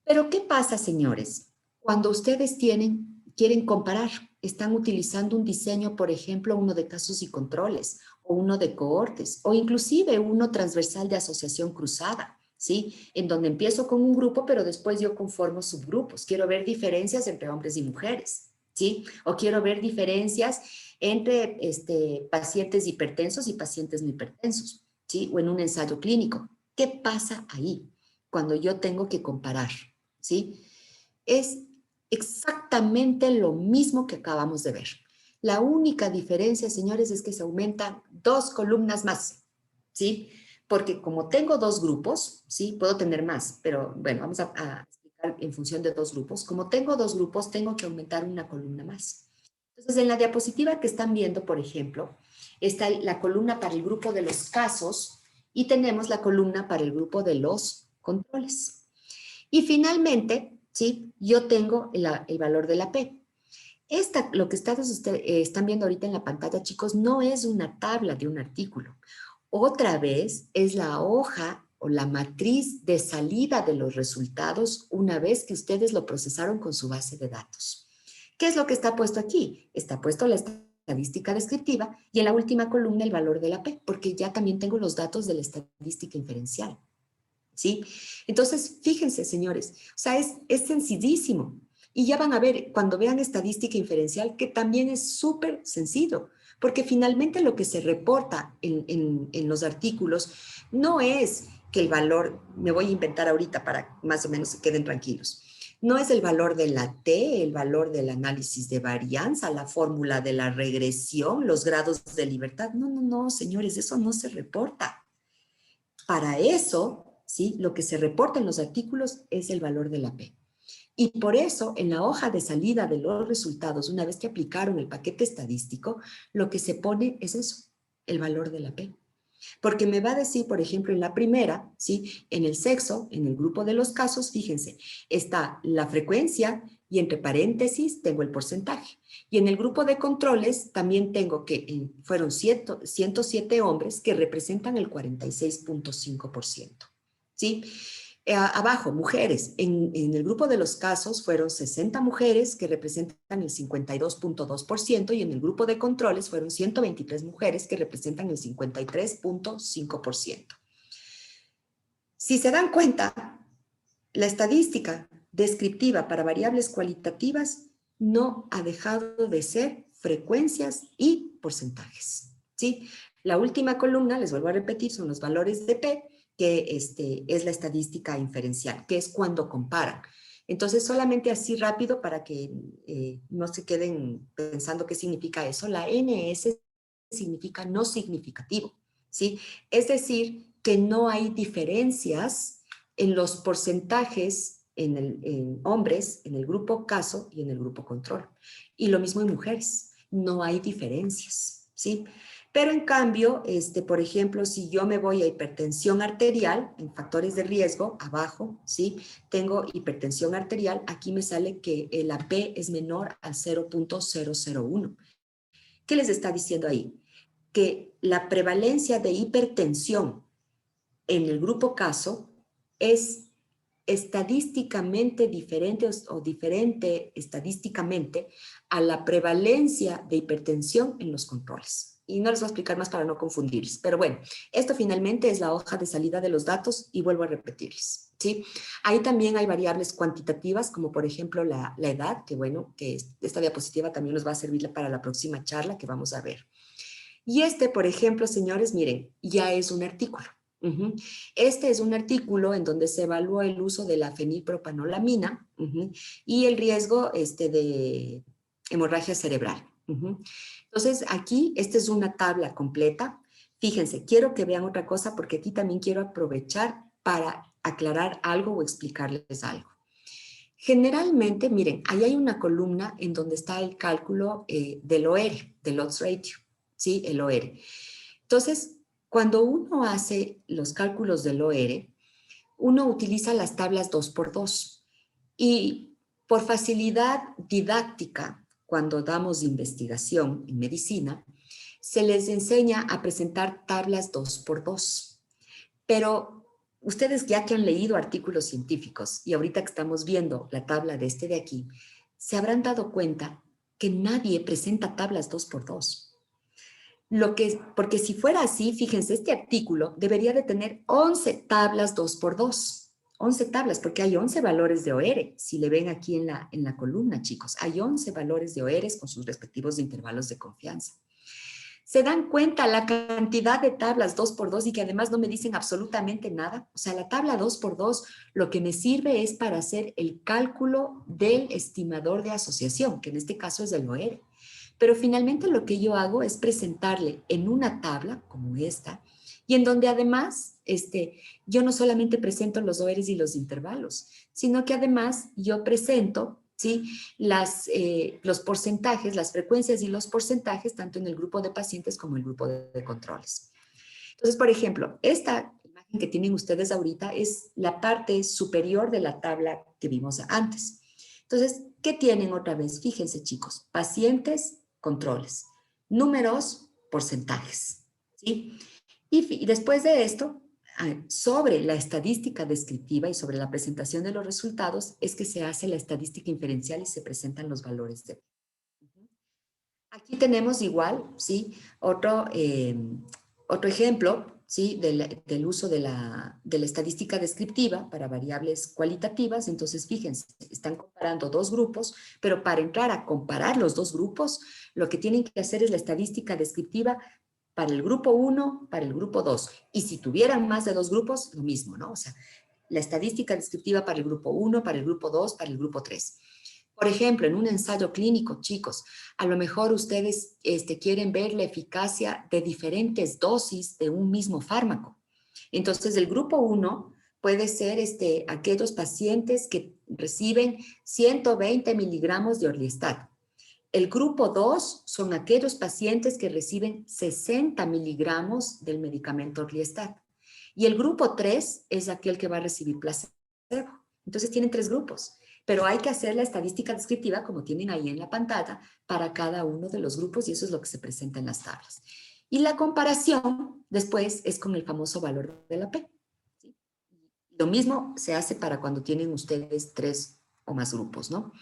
Pero ¿qué pasa, señores? Cuando ustedes quieren comparar, están utilizando un diseño, por ejemplo, uno de casos y controles, o uno de cohortes, o inclusive uno transversal de asociación cruzada, ¿sí? En donde empiezo con un grupo, pero después yo conformo subgrupos. Quiero ver diferencias entre hombres y mujeres, ¿sí? O quiero ver diferencias entre pacientes hipertensos y pacientes no hipertensos, ¿sí? O en un ensayo clínico. ¿Qué pasa ahí cuando yo tengo que comparar? ¿Sí? Es exactamente lo mismo que acabamos de ver. La única diferencia, señores, es que se aumentan 2 columnas más, ¿sí? Porque como tengo 2 grupos, ¿sí? Puedo tener más, pero bueno, vamos a explicar en función de 2 grupos. Como tengo 2 grupos, tengo que aumentar una columna más. Entonces, en la diapositiva que están viendo, por ejemplo, está la columna para el grupo de los casos y tenemos la columna para el grupo de los controles. Y finalmente, ¿sí? Yo tengo el valor de la P. Lo que ustedes están viendo ahorita en la pantalla, chicos, no es una tabla de un artículo. Otra vez es la hoja o la matriz de salida de los resultados una vez que ustedes lo procesaron con su base de datos. ¿Qué es lo que está puesto aquí? Está puesto la estadística descriptiva y en la última columna el valor de la P, porque ya también tengo los datos de la estadística inferencial. ¿Sí? Entonces, fíjense, señores, o sea, es sencillísimo. Y ya van a ver, cuando vean estadística inferencial, que también es súper sencillo, porque finalmente lo que se reporta en los artículos no es que el valor, me voy a inventar ahorita para más o menos se queden tranquilos, no es el valor de la T, el valor del análisis de varianza, la fórmula de la regresión, los grados de libertad. No, no, no, señores, eso no se reporta. Para eso, ¿sí? Lo que se reporta en los artículos es el valor de la P. Y por eso, en la hoja de salida de los resultados, una vez que aplicaron el paquete estadístico, lo que se pone es eso, el valor de la P. Porque me va a decir, por ejemplo, en la primera, ¿sí? En el sexo, en el grupo de los casos, fíjense, está la frecuencia y entre paréntesis tengo el porcentaje. Y en el grupo de controles también tengo que fueron 107 hombres que representan el 46.5%. ¿Sí? Abajo, mujeres. En el grupo de los casos fueron 60 mujeres que representan el 52.2% y en el grupo de controles fueron 123 mujeres que representan el 53.5%. Si se dan cuenta, la estadística descriptiva para variables cualitativas no ha dejado de ser frecuencias y porcentajes. ¿Sí? La última columna, les vuelvo a repetir, son los valores de P, que es la estadística inferencial, que es cuando comparan. Entonces, solamente así rápido para que no se queden pensando qué significa eso, la NS significa no significativo, ¿sí? Es decir, que no hay diferencias en los porcentajes en hombres, en el grupo caso y en el grupo control. Y lo mismo en mujeres, no hay diferencias, ¿sí? Pero en cambio, por ejemplo, si yo me voy a hipertensión arterial, en factores de riesgo, abajo, ¿sí? Tengo hipertensión arterial, aquí me sale que la P es menor al 0.001. ¿Qué les está diciendo ahí? Que la prevalencia de hipertensión en el grupo caso es estadísticamente diferente o diferente estadísticamente a la prevalencia de hipertensión en los controles. Y no les voy a explicar más para no confundirles. Pero bueno, esto finalmente es la hoja de salida de los datos y vuelvo a repetirles. ¿Sí? Ahí también hay variables cuantitativas, como por ejemplo la edad, que bueno, que esta diapositiva también nos va a servir para la próxima charla que vamos a ver. Y este, por ejemplo, señores, miren, ya es un artículo. Este es un artículo en donde se evaluó el uso de la fenilpropanolamina y el riesgo de hemorragia cerebral. Entonces, aquí, esta es una tabla completa. Fíjense, quiero que vean otra cosa porque aquí también quiero aprovechar para aclarar algo o explicarles algo. Generalmente, miren, ahí hay una columna en donde está el cálculo del OR, del odds ratio, ¿sí? El OR. Entonces, cuando uno hace los cálculos del OR, uno utiliza las tablas 2x2 y por facilidad didáctica, cuando damos investigación en medicina, se les enseña a presentar tablas 2x2. Pero ustedes ya que han leído artículos científicos y ahorita que estamos viendo la tabla de este de aquí, se habrán dado cuenta que nadie presenta tablas 2x2. Porque si fuera así, fíjense, este artículo debería de tener 11 tablas 2x2. 11 tablas, porque hay 11 valores de OR. Si le ven aquí en la columna, chicos, hay 11 valores de OR con sus respectivos intervalos de confianza. ¿Se dan cuenta la cantidad de tablas 2x2 y que además no me dicen absolutamente nada? O sea, la tabla 2x2 lo que me sirve es para hacer el cálculo del estimador de asociación, que en este caso es el OR. Pero finalmente lo que yo hago es presentarle en una tabla como esta, y en donde además yo no solamente presento los ORs y los intervalos, sino que además yo presento, ¿sí?, los porcentajes, las frecuencias y los porcentajes, tanto en el grupo de pacientes como en el grupo de controles. Entonces, por ejemplo, esta imagen que tienen ustedes ahorita es la parte superior de la tabla que vimos antes. Entonces, ¿qué tienen otra vez? Fíjense, chicos, pacientes, controles, números, porcentajes, ¿sí? Y después de esto, sobre la estadística descriptiva y sobre la presentación de los resultados, es que se hace la estadística inferencial y se presentan los valores de... Aquí tenemos igual, ¿sí? Otro ejemplo, ¿sí?, del uso de la estadística descriptiva para variables cualitativas. Entonces, fíjense, están comparando dos grupos, pero para entrar a comparar los dos grupos, lo que tienen que hacer es la estadística descriptiva para el grupo 1, para el grupo 2. Y si tuvieran más de dos grupos, lo mismo, ¿no? O sea, la estadística descriptiva para el grupo 1, para el grupo 2, para el grupo 3. Por ejemplo, en un ensayo clínico, chicos, a lo mejor ustedes quieren ver la eficacia de diferentes dosis de un mismo fármaco. Entonces, el grupo 1 puede ser aquellos pacientes que reciben 120 miligramos de Orlistat. El grupo 2 son aquellos pacientes que reciben 60 miligramos del medicamento Orlistat. Y el grupo 3 es aquel que va a recibir placebo. Entonces, tienen tres grupos. Pero hay que hacer la estadística descriptiva, como tienen ahí en la pantalla, para cada uno de los grupos, y eso es lo que se presenta en las tablas. Y la comparación después es con el famoso valor de la P. ¿Sí? Lo mismo se hace para cuando tienen ustedes tres o más grupos, ¿no?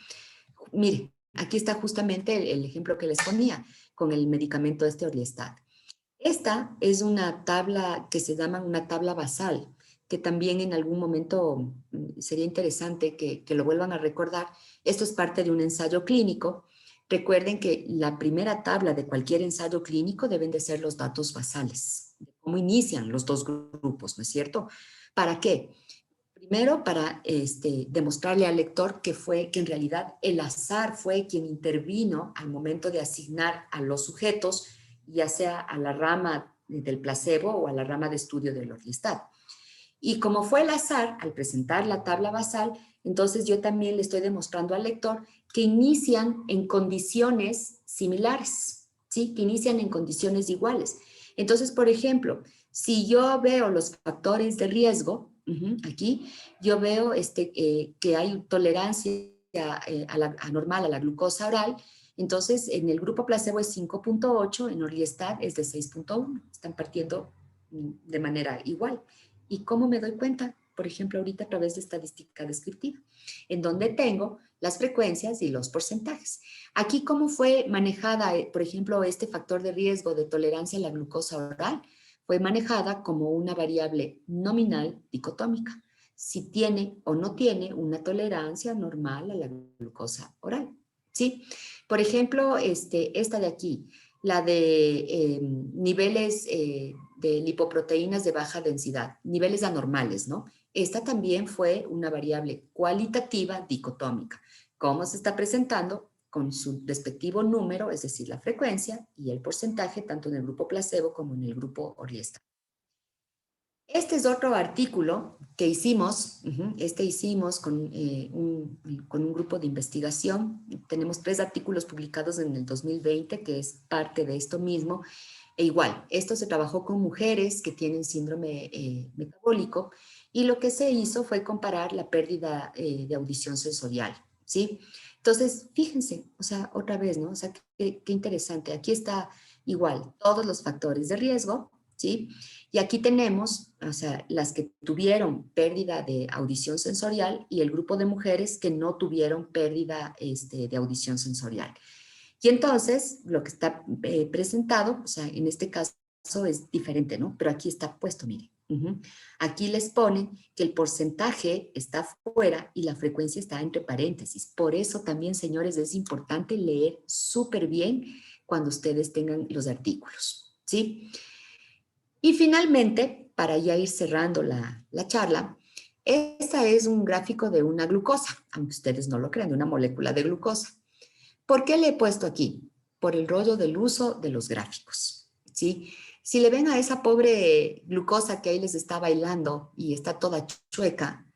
Miren, aquí está justamente el ejemplo que les ponía con el medicamento Orlistat. Esta es una tabla que se llama una tabla basal, que también en algún momento sería interesante que lo vuelvan a recordar. Esto es parte de un ensayo clínico. Recuerden que la primera tabla de cualquier ensayo clínico deben de ser los datos basales, de cómo inician los dos grupos, ¿no es cierto? ¿Para qué? Primero, para demostrarle al lector que en realidad el azar fue quien intervino al momento de asignar a los sujetos, ya sea a la rama del placebo o a la rama de estudio del Orlistat. Y como fue el azar, al presentar la tabla basal, entonces yo también le estoy demostrando al lector que inician en condiciones similares, ¿sí? Que inician en condiciones iguales. Entonces, por ejemplo, si yo veo los factores de riesgo, aquí yo veo que hay tolerancia anormal a la glucosa oral. Entonces, en el grupo placebo es 5.8, en Orlistat es de 6.1. Están partiendo de manera igual. ¿Y cómo me doy cuenta? Por ejemplo, ahorita a través de estadística descriptiva, en donde tengo las frecuencias y los porcentajes. Aquí, ¿cómo fue manejada, por ejemplo, este factor de riesgo de tolerancia a la glucosa oral? Fue manejada como una variable nominal dicotómica, si tiene o no tiene una tolerancia normal a la glucosa oral, ¿sí? Por ejemplo, esta de aquí, la de niveles de lipoproteínas de baja densidad, niveles anormales, ¿no? Esta también fue una variable cualitativa dicotómica. ¿Cómo se está presentando? Con su respectivo número, es decir, la frecuencia y el porcentaje, tanto en el grupo placebo como en el grupo Orliesta. Este es otro artículo que hicimos, hicimos con un grupo de investigación. Tenemos 3 artículos publicados en el 2020, que es parte de esto mismo. E igual, esto se trabajó con mujeres que tienen síndrome metabólico y lo que se hizo fue comparar la pérdida de audición sensorial, ¿sí? Entonces, fíjense, o sea, otra vez, ¿no? O sea, qué interesante. Aquí está igual, todos los factores de riesgo, ¿sí? Y aquí tenemos, o sea, las que tuvieron pérdida de audición sensorial y el grupo de mujeres que no tuvieron pérdida de audición sensorial. Y entonces, lo que está presentado, o sea, en este caso es diferente, ¿no? Pero aquí está puesto, miren. Aquí les pone que el porcentaje está fuera y la frecuencia está entre paréntesis. Por eso también, señores, es importante leer súper bien cuando ustedes tengan los artículos, ¿sí? Y finalmente, para ya ir cerrando la charla, este es un gráfico de una glucosa, aunque ustedes no lo crean, de una molécula de glucosa. ¿Por qué le he puesto aquí? Por el rollo del uso de los gráficos, ¿sí? Si le ven a esa pobre glucosa que ahí les está bailando y está toda chueca,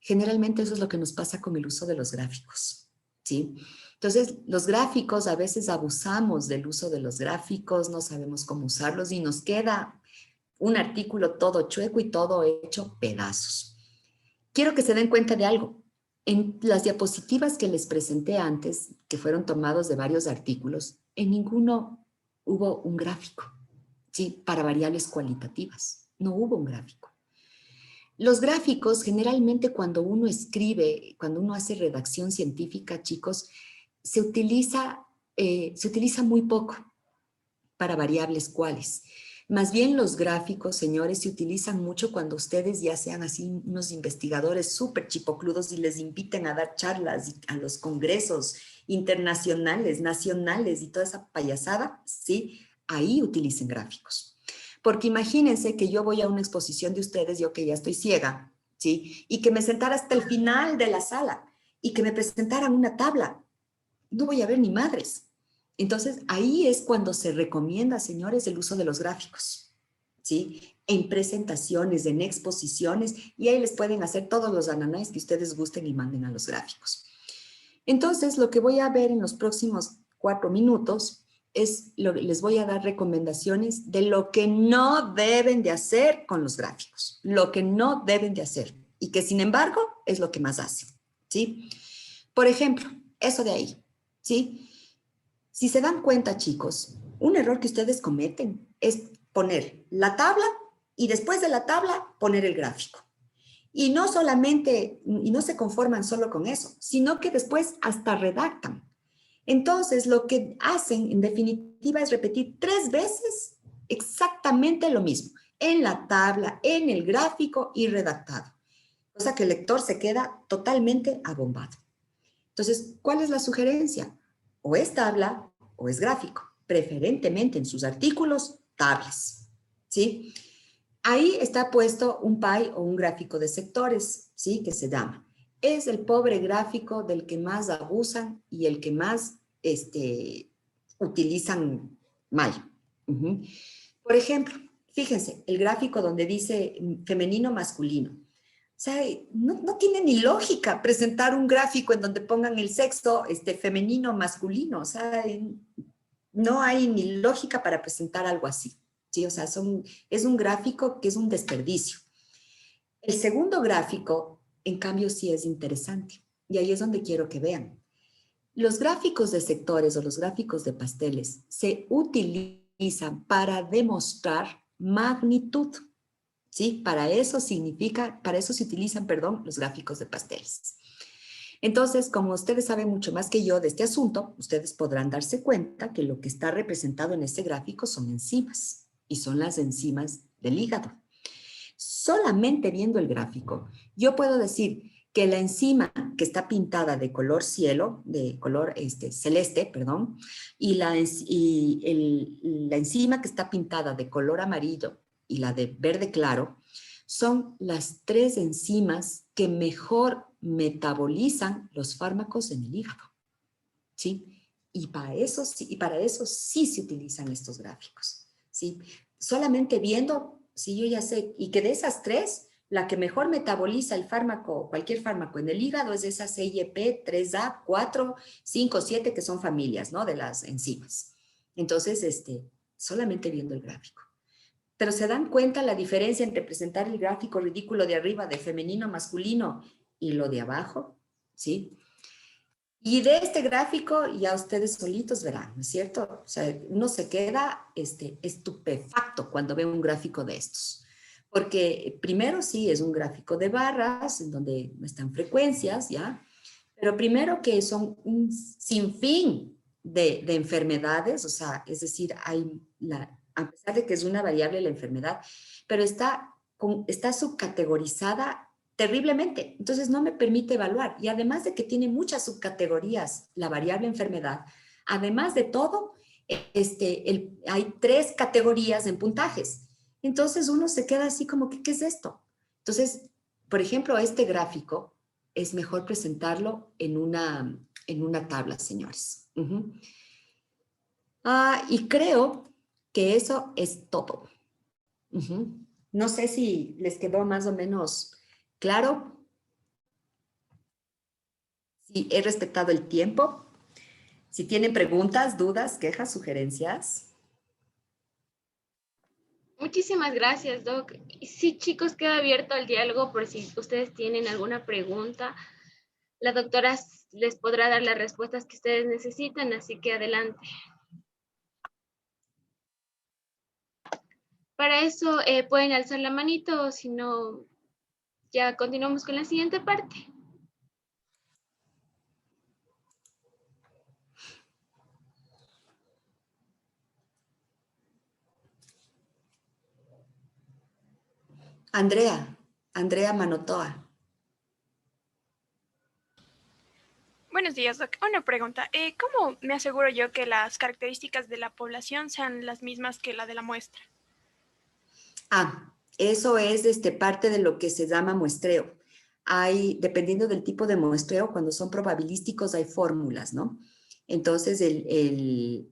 generalmente eso es lo que nos pasa con el uso de los gráficos, ¿sí? Entonces, los gráficos, a veces abusamos del uso de los gráficos, no sabemos cómo usarlos y nos queda un artículo todo chueco y todo hecho pedazos. Quiero que se den cuenta de algo. En las diapositivas que les presenté antes, que fueron tomados de varios artículos, en ninguno hubo un gráfico, ¿sí? Para variables cualitativas. No hubo un gráfico. Los gráficos, generalmente cuando uno escribe, cuando uno hace redacción científica, chicos, se utiliza muy poco para variables cuales. Más bien los gráficos, señores, se utilizan mucho cuando ustedes ya sean así unos investigadores súper chipocludos y les inviten a dar charlas a los congresos internacionales, nacionales y toda esa payasada, ¿sí? Ahí utilicen gráficos. Porque imagínense que yo voy a una exposición de ustedes, yo que ya estoy ciega, ¿sí? Y que me sentara hasta el final de la sala y que me presentaran una tabla. No voy a ver ni madres. Entonces, ahí es cuando se recomienda, señores, el uso de los gráficos, ¿sí? En presentaciones, en exposiciones, y ahí les pueden hacer todos los análisis que ustedes gusten y manden a los gráficos. Entonces, lo que voy a ver en los próximos 4 minutos es, les voy a dar recomendaciones de lo que no deben de hacer con los gráficos, lo que no deben de hacer, y que sin embargo es lo que más hacen, ¿sí? Por ejemplo, eso de ahí, ¿sí? Si se dan cuenta, chicos, un error que ustedes cometen es poner la tabla y después de la tabla poner el gráfico. Y no solamente, y no se conforman solo con eso, sino que después hasta redactan. Entonces, lo que hacen en definitiva es repetir 3 veces exactamente lo mismo, en la tabla, en el gráfico y redactado. O sea que el lector se queda totalmente abombado. Entonces, ¿cuál es la sugerencia? O es tabla o es gráfico, preferentemente en sus artículos, tablas, ¿sí? Ahí está puesto un pie o un gráfico de sectores, ¿sí? Que se llama. Es el pobre gráfico del que más abusan y el que más utilizan mal. Por ejemplo, fíjense, el gráfico donde dice femenino, masculino. O sea, no tiene ni lógica presentar un gráfico en donde pongan el sexo femenino, masculino. O sea, no hay ni lógica para presentar algo así. ¿Sí? O sea, es un gráfico que es un desperdicio. El segundo gráfico, en cambio, sí es interesante. Y ahí es donde quiero que vean. Los gráficos de sectores o los gráficos de pasteles se utilizan para demostrar magnitud. ¿Sí? Para eso se utilizan, los gráficos de pasteles. Entonces, como ustedes saben mucho más que yo de este asunto, ustedes podrán darse cuenta que lo que está representado en este gráfico son enzimas, y son las enzimas del hígado. Solamente viendo el gráfico, yo puedo decir que la enzima que está pintada de color cielo, de color celeste, perdón, y la enzima que está pintada de color amarillo y la de verde claro, son las tres enzimas que mejor metabolizan los fármacos en el hígado, ¿sí? Y para eso sí se utilizan estos gráficos, ¿sí? Solamente viendo, si yo ya sé, y que de esas tres, la que mejor metaboliza el fármaco, cualquier fármaco en el hígado es esa CYP 3A, 4, 5, 7, que son familias, ¿no? De las enzimas. Entonces, solamente viendo el gráfico. Pero se dan cuenta la diferencia entre presentar el gráfico ridículo de arriba de femenino, masculino y lo de abajo, ¿sí? Y de este gráfico ya ustedes solitos verán, ¿no es cierto? O sea, uno se queda estupefacto cuando ve un gráfico de estos. Porque primero sí es un gráfico de barras en donde están frecuencias, ¿ya? Pero primero que son un sinfín de enfermedades, o sea, es decir, a pesar de que es una variable la enfermedad, pero está subcategorizada terriblemente, entonces no me permite evaluar. Y además de que tiene muchas subcategorías la variable enfermedad, además de todo, hay 3 categorías en puntajes. Entonces uno se queda así como, ¿qué es esto? Entonces, por ejemplo, este gráfico es mejor presentarlo en una tabla, señores. Y creo que eso es todo. No sé si les quedó más o menos claro. Si he respetado el tiempo. Si tienen preguntas, dudas, quejas, sugerencias. Muchísimas gracias, Doc. Sí, chicos, queda abierto el diálogo por si ustedes tienen alguna pregunta. La doctora les podrá dar las respuestas que ustedes necesitan, así que adelante. Para eso pueden alzar la manito, o si no, ya continuamos con la siguiente parte. Andrea Manotoa. Buenos días, Doc. Una pregunta. ¿Cómo me aseguro yo que las características de la población sean las mismas que la de la muestra? Eso es parte de lo que se llama muestreo. Dependiendo del tipo de muestreo, cuando son probabilísticos hay fórmulas, ¿no? Entonces,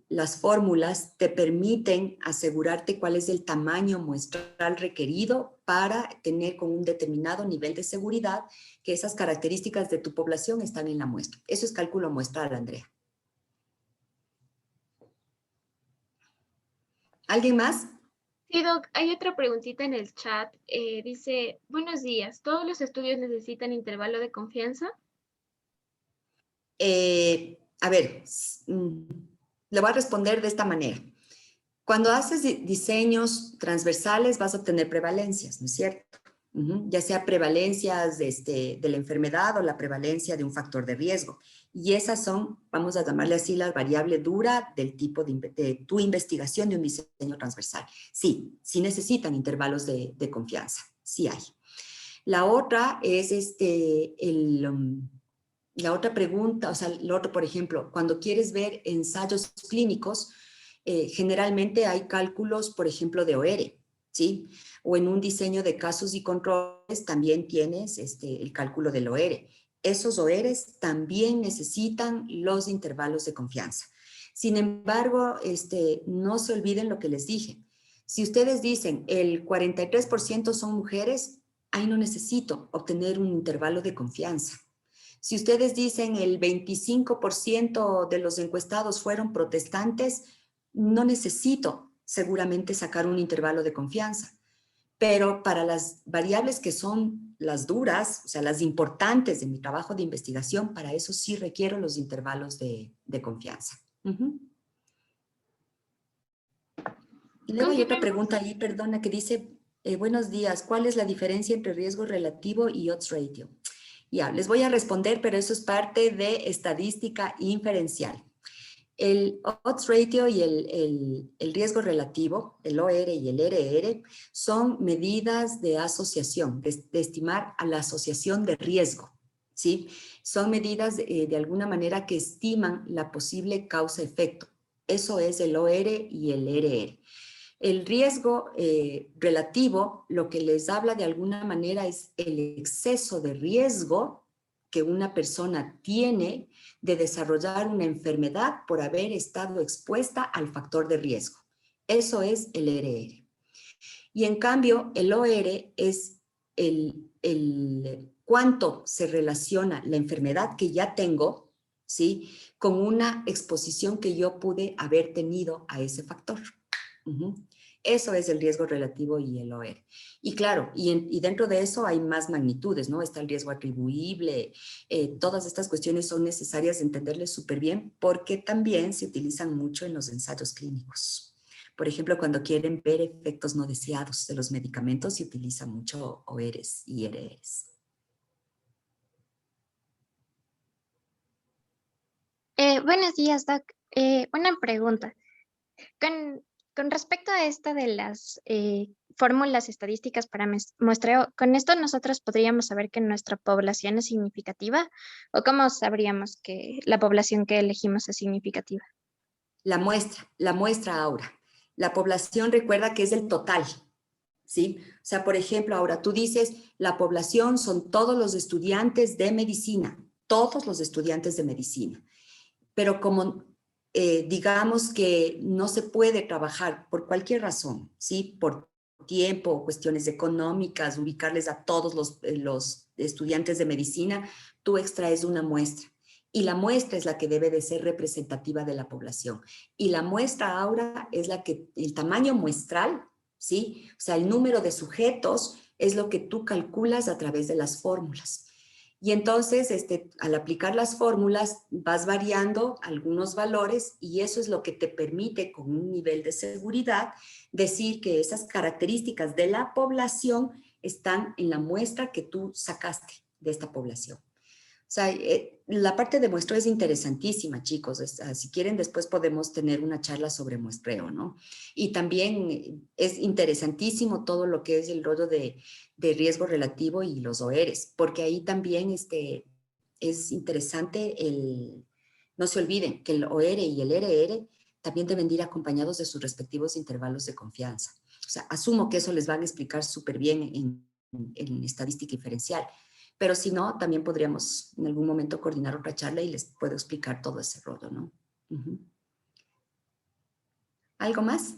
las fórmulas te permiten asegurarte cuál es el tamaño muestral requerido para tener con un determinado nivel de seguridad que esas características de tu población están en la muestra. Eso es cálculo muestral, Andrea. ¿Alguien más? Sí, Doc, hay otra preguntita en el chat. Dice, buenos días, ¿todos los estudios necesitan intervalo de confianza? A ver, le voy a responder de esta manera. Cuando haces diseños transversales vas a obtener prevalencias, ¿no es cierto? Ya sea prevalencias de la enfermedad o la prevalencia de un factor de riesgo. Y esas son, vamos a llamarle así, la variable dura del tipo de tu investigación de un diseño transversal. Sí, sí necesitan intervalos de confianza, sí hay. La otra es la otra pregunta, o sea, lo otro, por ejemplo, cuando quieres ver ensayos clínicos, generalmente hay cálculos, por ejemplo, de OR, ¿sí? O en un diseño de casos y controles también tienes el cálculo del OR. Esos ORs también necesitan los intervalos de confianza. Sin embargo, no se olviden lo que les dije. Si ustedes dicen el 43% son mujeres, ahí no necesito obtener un intervalo de confianza. Si ustedes dicen el 25% de los encuestados fueron protestantes, no necesito seguramente sacar un intervalo de confianza. Pero para las variables que son las duras, o sea, las importantes de mi trabajo de investigación, para eso sí requiero los intervalos de confianza. Y luego hay otra pregunta ahí, perdona, que dice, buenos días, ¿cuál es la diferencia entre riesgo relativo y odds ratio? Ya, les voy a responder, pero eso es parte de estadística inferencial. El odds ratio y el riesgo relativo, el OR y el RR, son medidas de asociación, de estimar a la asociación de riesgo, ¿sí? Son medidas de alguna manera que estiman la posible causa-efecto. Eso es el OR y el RR. El riesgo relativo, lo que les habla de alguna manera es el exceso de riesgo que una persona tiene de desarrollar una enfermedad por haber estado expuesta al factor de riesgo. Eso es el RR. Y en cambio, el OR es el cuánto se relaciona la enfermedad que ya tengo, ¿sí? Con una exposición que yo pude haber tenido a ese factor. Eso es el riesgo relativo y el OR. Y claro, y dentro de eso hay más magnitudes, ¿no? Está el riesgo atribuible. Todas estas cuestiones son necesarias entenderles súper bien porque también se utilizan mucho en los ensayos clínicos. Por ejemplo, cuando quieren ver efectos no deseados de los medicamentos, se utiliza mucho ORs y RRs. Buenos días, Doc. Una pregunta. Con respecto a esta de las fórmulas estadísticas para muestreo, ¿con esto nosotros podríamos saber que nuestra población es significativa? ¿O cómo sabríamos que la población que elegimos es significativa? La muestra ahora. La población recuerda que es el total, ¿sí? O sea, por ejemplo, ahora tú dices, la población son todos los estudiantes de medicina, todos los estudiantes de medicina. Pero como digamos que no se puede trabajar por cualquier razón, ¿sí? Por tiempo, cuestiones económicas, ubicarles a todos los estudiantes de medicina, tú extraes una muestra. Y la muestra es la que debe de ser representativa de la población. Y la muestra ahora es la que, el tamaño muestral, ¿sí? O sea, el número de sujetos es lo que tú calculas a través de las fórmulas. Y entonces, al aplicar las fórmulas, vas variando algunos valores y eso es lo que te permite, con un nivel de seguridad, decir que esas características de la población están en la muestra que tú sacaste de esta población. O sea, la parte de muestreo es interesantísima, chicos. Si quieren, después podemos tener una charla sobre muestreo, ¿no? Y también es interesantísimo todo lo que es el rollo de riesgo relativo y los ORs, porque ahí también es interesante no se olviden que el OR y el RR también deben ir acompañados de sus respectivos intervalos de confianza. O sea, asumo que eso les van a explicar súper bien en estadística diferencial. Pero si no, también podríamos en algún momento coordinar otra charla y les puedo explicar todo ese rollo, ¿no? ¿Algo más?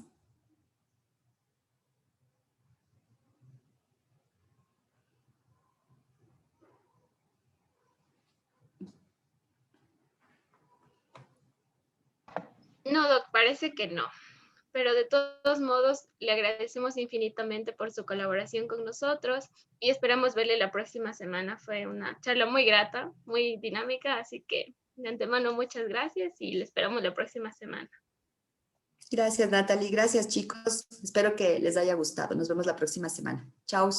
No, Doc, parece que no. Pero de todos modos, le agradecemos infinitamente por su colaboración con nosotros y esperamos verle la próxima semana. Fue una charla muy grata, muy dinámica, así que de antemano muchas gracias y le esperamos la próxima semana. Gracias, Natalie. Gracias, chicos. Espero que les haya gustado. Nos vemos la próxima semana. Chao.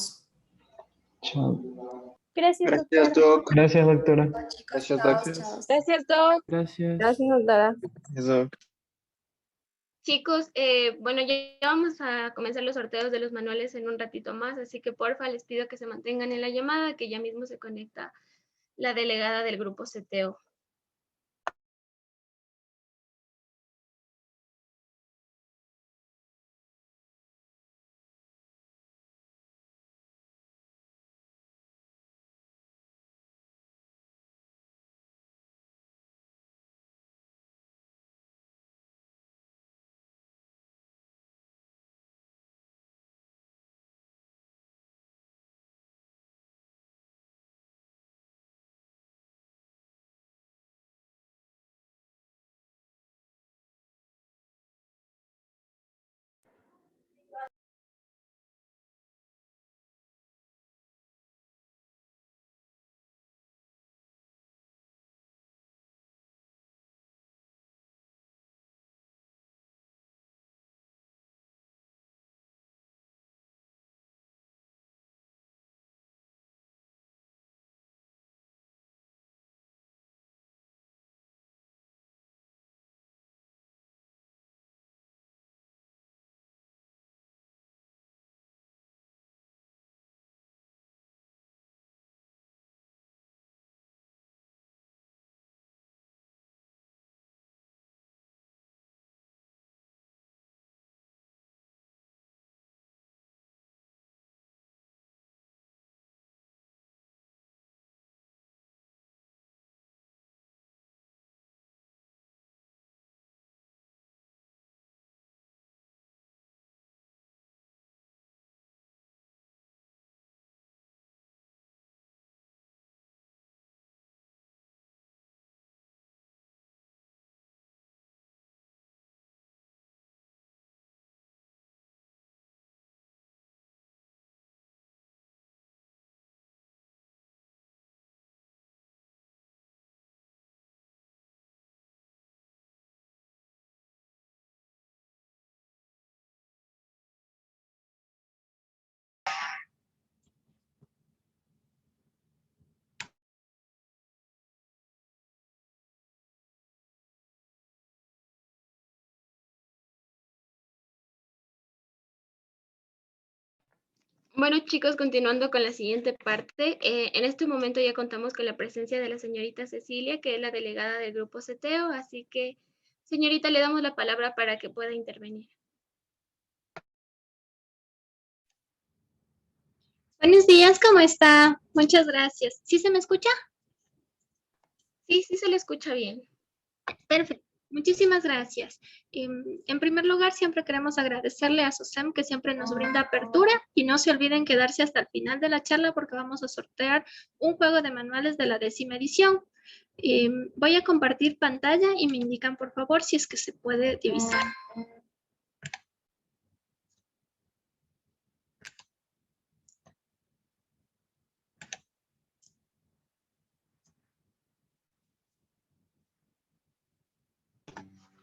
Chao. Gracias, Gracias, doctora. Doc. Gracias, doctora. Chicos, Gracias, Doc. chao. Gracias, Doc. Gracias. Gracias, doctora. Gracias, Doc. Chicos, bueno, ya vamos a comenzar los sorteos de los manuales en un ratito más, así que porfa les pido que se mantengan en la llamada, que ya mismo se conecta la delegada del grupo CTO. Bueno, chicos, continuando con la siguiente parte, en este momento ya contamos con la presencia de la señorita Cecilia, que es la delegada del grupo CETEO, así que, señorita, le damos la palabra para que pueda intervenir. Buenos días, ¿cómo está? Muchas gracias. ¿Sí se me escucha? Sí, sí se le escucha bien. Perfecto. Muchísimas gracias. En primer lugar, siempre queremos agradecerle a SOSEM que siempre nos brinda apertura y no se olviden quedarse hasta el final de la charla porque vamos a sortear un juego de manuales de la 10ª edición. Voy a compartir pantalla y me indican, por favor, si es que se puede divisar.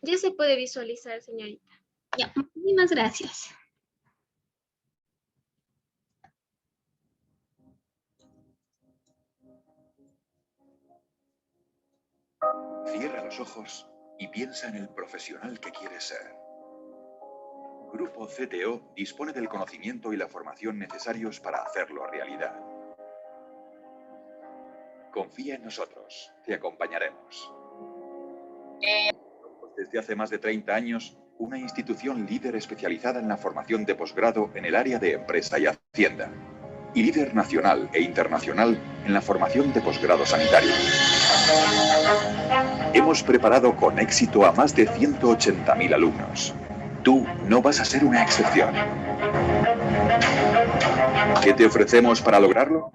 Ya se puede visualizar, señorita. Ya, muchísimas gracias. Cierra los ojos y piensa en el profesional que quieres ser. Grupo CTO dispone del conocimiento y la formación necesarios para hacerlo realidad. Confía en nosotros, te acompañaremos. Desde hace más de 30 años, una institución líder especializada en la formación de posgrado en el área de empresa y hacienda. Y líder nacional e internacional en la formación de posgrado sanitario. Hemos preparado con éxito a más de 180.000 alumnos. Tú no vas a ser una excepción. ¿Qué te ofrecemos para lograrlo?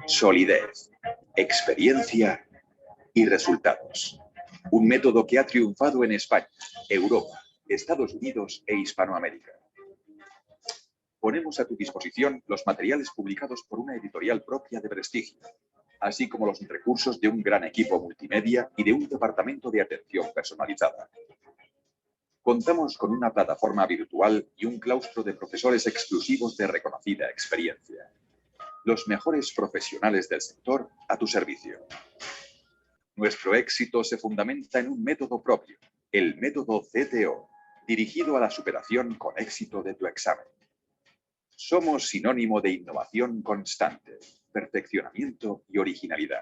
Solidez, experiencia y resultados. Un método que ha triunfado en España, Europa, Estados Unidos e Hispanoamérica. Ponemos a tu disposición los materiales publicados por una editorial propia de prestigio, así como los recursos de un gran equipo multimedia y de un departamento de atención personalizada. Contamos con una plataforma virtual y un claustro de profesores exclusivos de reconocida experiencia. Los mejores profesionales del sector a tu servicio. Nuestro éxito se fundamenta en un método propio, el método CTO, dirigido a la superación con éxito de tu examen. Somos sinónimo de innovación constante, perfeccionamiento y originalidad.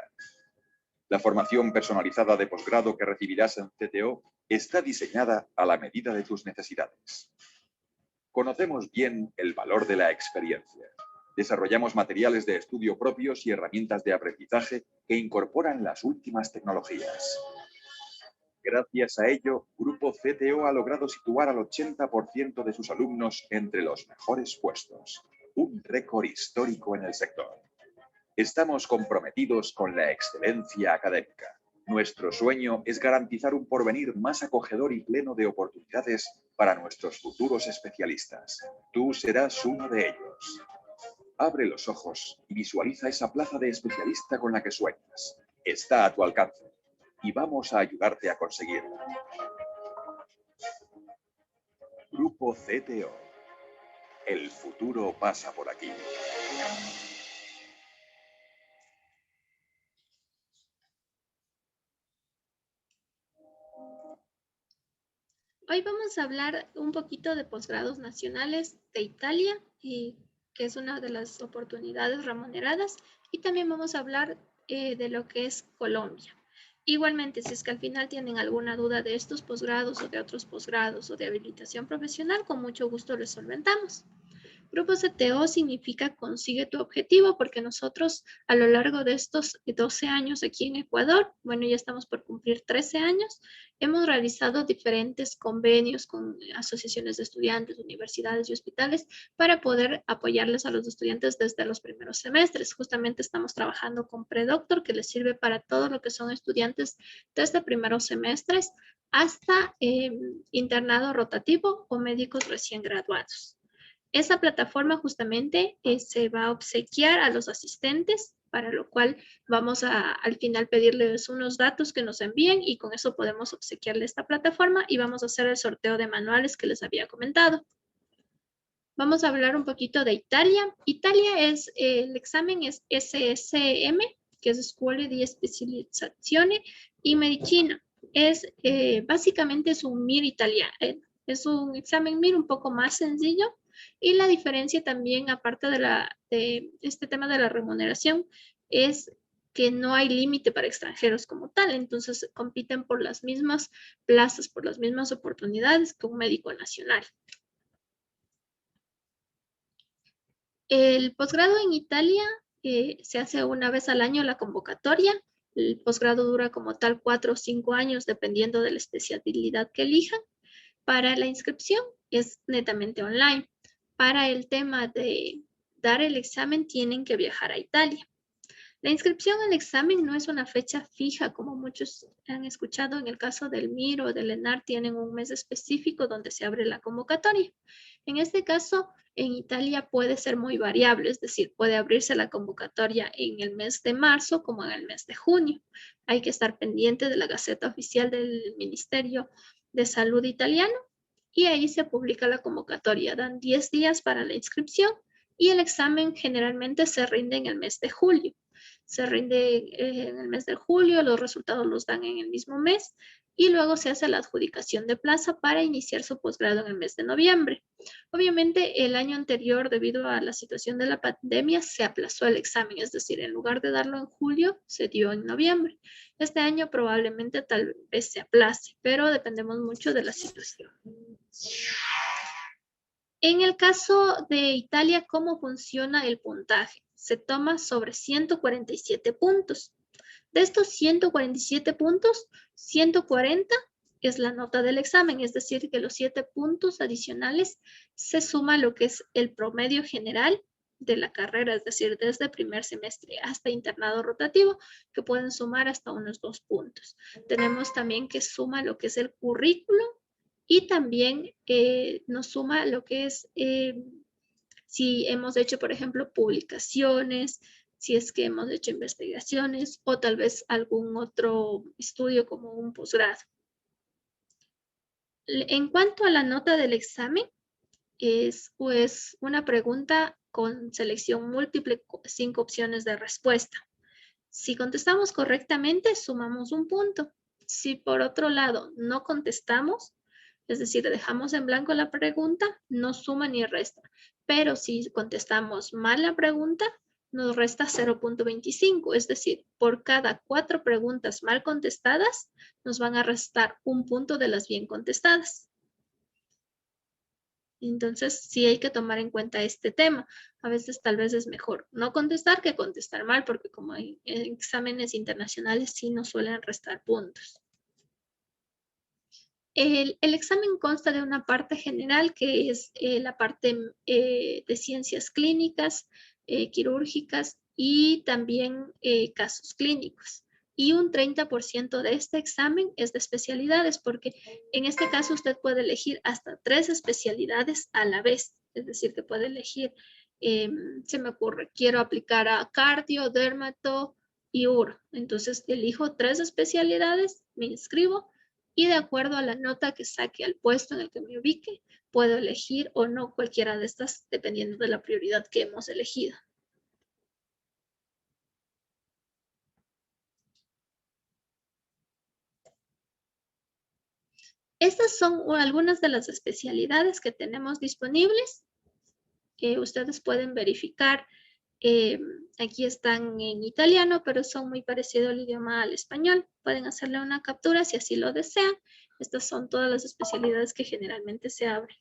La formación personalizada de posgrado que recibirás en CTO está diseñada a la medida de tus necesidades. Conocemos bien el valor de la experiencia. Desarrollamos materiales de estudio propios y herramientas de aprendizaje que incorporan las últimas tecnologías. Gracias a ello, Grupo CTO ha logrado situar al 80% de sus alumnos entre los mejores puestos. Un récord histórico en el sector. Estamos comprometidos con la excelencia académica. Nuestro sueño es garantizar un porvenir más acogedor y pleno de oportunidades para nuestros futuros especialistas. Tú serás uno de ellos. Abre los ojos y visualiza esa plaza de especialista con la que sueñas. Está a tu alcance y vamos a ayudarte a conseguirlo. Grupo CTO. El futuro pasa por aquí. Hoy vamos a hablar un poquito de posgrados nacionales de Italia, que es una de las oportunidades remuneradas, y también vamos a hablar de lo que es Colombia. Igualmente, si es que al final tienen alguna duda de estos posgrados o de otros posgrados o de habilitación profesional, con mucho gusto les solventamos. Grupo CTO significa consigue tu objetivo, porque nosotros a lo largo de estos 12 años aquí en Ecuador, bueno, ya estamos por cumplir 13 años, hemos realizado diferentes convenios con asociaciones de estudiantes, universidades y hospitales para poder apoyarles a los estudiantes desde los primeros semestres. Justamente estamos trabajando con Predoctor, que les sirve para todo lo que son estudiantes desde primeros semestres hasta internado rotativo o médicos recién graduados. Esa plataforma justamente se va a obsequiar a los asistentes, para lo cual vamos a al final pedirles unos datos que nos envíen y con eso podemos obsequiarle esta plataforma y vamos a hacer el sorteo de manuales que les había comentado. Vamos a hablar un poquito de Italia. Italia es, el examen es SSM, que es Scuole di Specializzazione in Medicina. Básicamente es un MIR italiano. Es un examen MIR un poco más sencillo, Y la diferencia también, aparte de este tema de la remuneración, es que no hay límite para extranjeros como tal, entonces compiten por las mismas plazas, por las mismas oportunidades que un médico nacional. El posgrado en Italia se hace una vez al año la convocatoria. El posgrado dura como tal 4 o 5 años, dependiendo de la especialidad que elijan. Para la inscripción es netamente online. Para el tema de dar el examen tienen que viajar a Italia. La inscripción al examen no es una fecha fija, como muchos han escuchado. En el caso del MIR o del ENAR tienen un mes específico donde se abre la convocatoria. En este caso, en Italia puede ser muy variable, es decir, puede abrirse la convocatoria en el mes de marzo como en el mes de junio. Hay que estar pendiente de la Gaceta Oficial del Ministerio de Salud italiano y ahí se publica la convocatoria. Dan 10 días para la inscripción y el examen generalmente se rinde en el mes de julio. Se rinde en el mes de julio, los resultados los dan en el mismo mes y luego se hace la adjudicación de plaza para iniciar su posgrado en el mes de noviembre. Obviamente, el año anterior, debido a la situación de la pandemia, se aplazó el examen, es decir, en lugar de darlo en julio, se dio en noviembre. Este año probablemente tal vez se aplace, pero dependemos mucho de la situación. En el caso de Italia, ¿cómo funciona el puntaje? Se toma sobre 147 puntos. De estos 147 puntos, 140 es la nota del examen, es decir, que los 7 puntos adicionales se suma lo que es el promedio general de la carrera, es decir, desde primer semestre hasta internado rotativo, que pueden sumar hasta unos 2 puntos. Tenemos también que suma lo que es el currículo y también nos suma lo que es si hemos hecho, por ejemplo, publicaciones, si es que hemos hecho investigaciones o tal vez algún otro estudio como un posgrado. En cuanto a la nota del examen, es pues una pregunta con selección múltiple, 5 opciones de respuesta. Si contestamos correctamente, sumamos un punto. Si por otro lado no contestamos, es decir, dejamos en blanco la pregunta, no suma ni resta. Pero si contestamos mal la pregunta, nos resta 0.25. Es decir, por cada 4 preguntas mal contestadas, nos van a restar un punto de las bien contestadas. Entonces, sí hay que tomar en cuenta este tema. A veces tal vez es mejor no contestar que contestar mal, porque como hay exámenes internacionales sí nos suelen restar puntos. El examen consta de una parte general que es la parte de ciencias clínicas, quirúrgicas y también casos clínicos. Y un 30% de este examen es de especialidades, porque en este caso usted puede elegir hasta 3 especialidades a la vez. Es decir, que puede elegir, se me ocurre, quiero aplicar a cardio, dermato y uro. Entonces elijo 3 especialidades, me inscribo y de acuerdo a la nota que saque al puesto en el que me ubique, puedo elegir o no cualquiera de estas dependiendo de la prioridad que hemos elegido. Estas son algunas de las especialidades que tenemos disponibles. Ustedes pueden verificar, aquí están en italiano, pero son muy parecidos el idioma al español. Pueden hacerle una captura si así lo desean. Estas son todas las especialidades que generalmente se abren.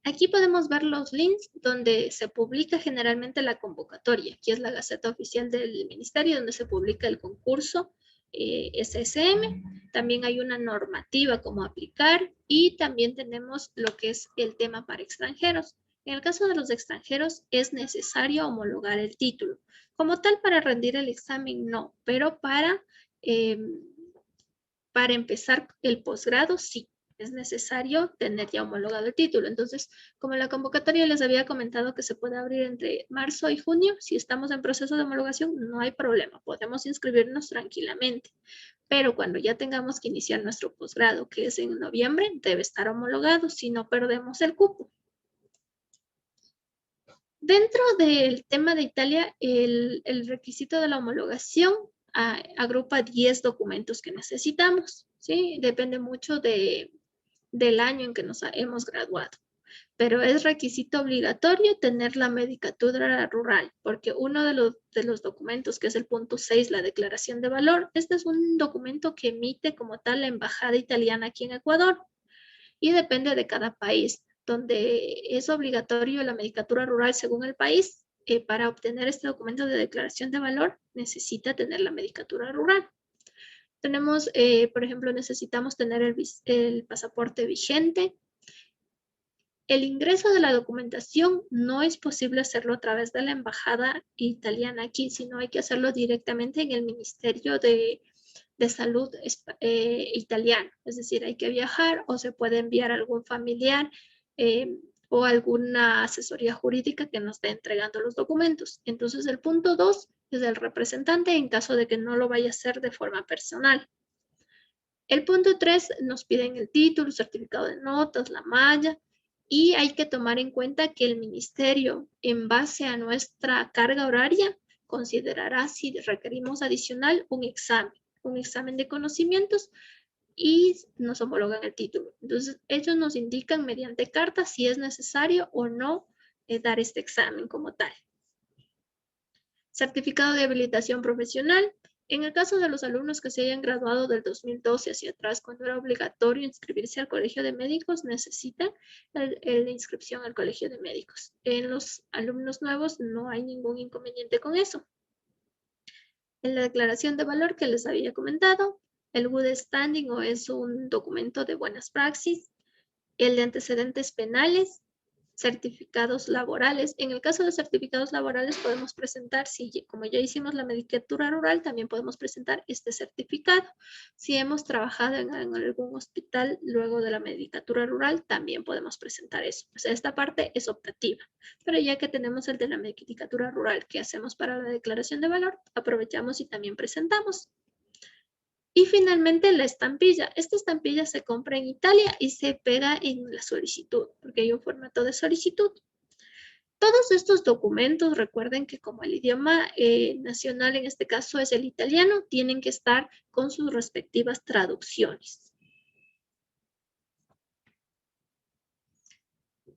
Aquí podemos ver los links donde se publica generalmente la convocatoria. Aquí es la Gaceta Oficial del Ministerio donde se publica el concurso SSM. También hay una normativa cómo aplicar y también tenemos lo que es el tema para extranjeros. En el caso de los extranjeros es necesario homologar el título. Como tal, para rendir el examen no, pero para empezar el posgrado sí. Es necesario tener ya homologado el título. Entonces, como la convocatoria les había comentado que se puede abrir entre marzo y junio, si estamos en proceso de homologación, no hay problema, podemos inscribirnos tranquilamente. Pero cuando ya tengamos que iniciar nuestro posgrado, que es en noviembre, debe estar homologado, si no perdemos el cupo. Dentro del tema de Italia, el requisito de la homologación agrupa 10 documentos que necesitamos, ¿sí? Depende mucho del año en que nos hemos graduado. Pero es requisito obligatorio tener la medicatura rural, porque uno de los documentos, que es el punto 6, la declaración de valor, este es un documento que emite como tal la embajada italiana aquí en Ecuador y depende de cada país, donde es obligatorio la medicatura rural según el país. Para obtener este documento de declaración de valor necesita tener la medicatura rural. Tenemos, por ejemplo, necesitamos tener el pasaporte vigente. El ingreso de la documentación no es posible hacerlo a través de la embajada italiana aquí, sino hay que hacerlo directamente en el Ministerio de Salud italiano. Es decir, hay que viajar o se puede enviar a algún familiar o alguna asesoría jurídica que nos esté entregando los documentos. Entonces, el punto 2 es el representante en caso de que no lo vaya a hacer de forma personal. El punto 3 nos piden el título, certificado de notas, la malla, y hay que tomar en cuenta que el ministerio, en base a nuestra carga horaria, considerará si requerimos adicional un examen de conocimientos y nos homologan el título. Entonces, ellos nos indican mediante carta si es necesario o no dar este examen como tal. Certificado de habilitación profesional. En el caso de los alumnos que se hayan graduado del 2012 hacia atrás, cuando era obligatorio inscribirse al Colegio de Médicos, necesitan la inscripción al Colegio de Médicos. En los alumnos nuevos no hay ningún inconveniente con eso. En la declaración de valor que les había comentado, el Good Standing o es un documento de buenas praxis, el de antecedentes penales, certificados laborales. En el caso de certificados laborales podemos presentar, si como ya hicimos la medicatura rural, también podemos presentar este certificado. Si hemos trabajado en algún hospital luego de la medicatura rural, también podemos presentar eso. O sea, esta parte es optativa. Pero ya que tenemos el de la medicatura rural que hacemos para la declaración de valor, aprovechamos y también presentamos. Y finalmente la estampilla. Esta estampilla se compra en Italia y se pega en la solicitud, porque hay un formato de solicitud. Todos estos documentos, recuerden que como el idioma nacional en este caso es el italiano, tienen que estar con sus respectivas traducciones.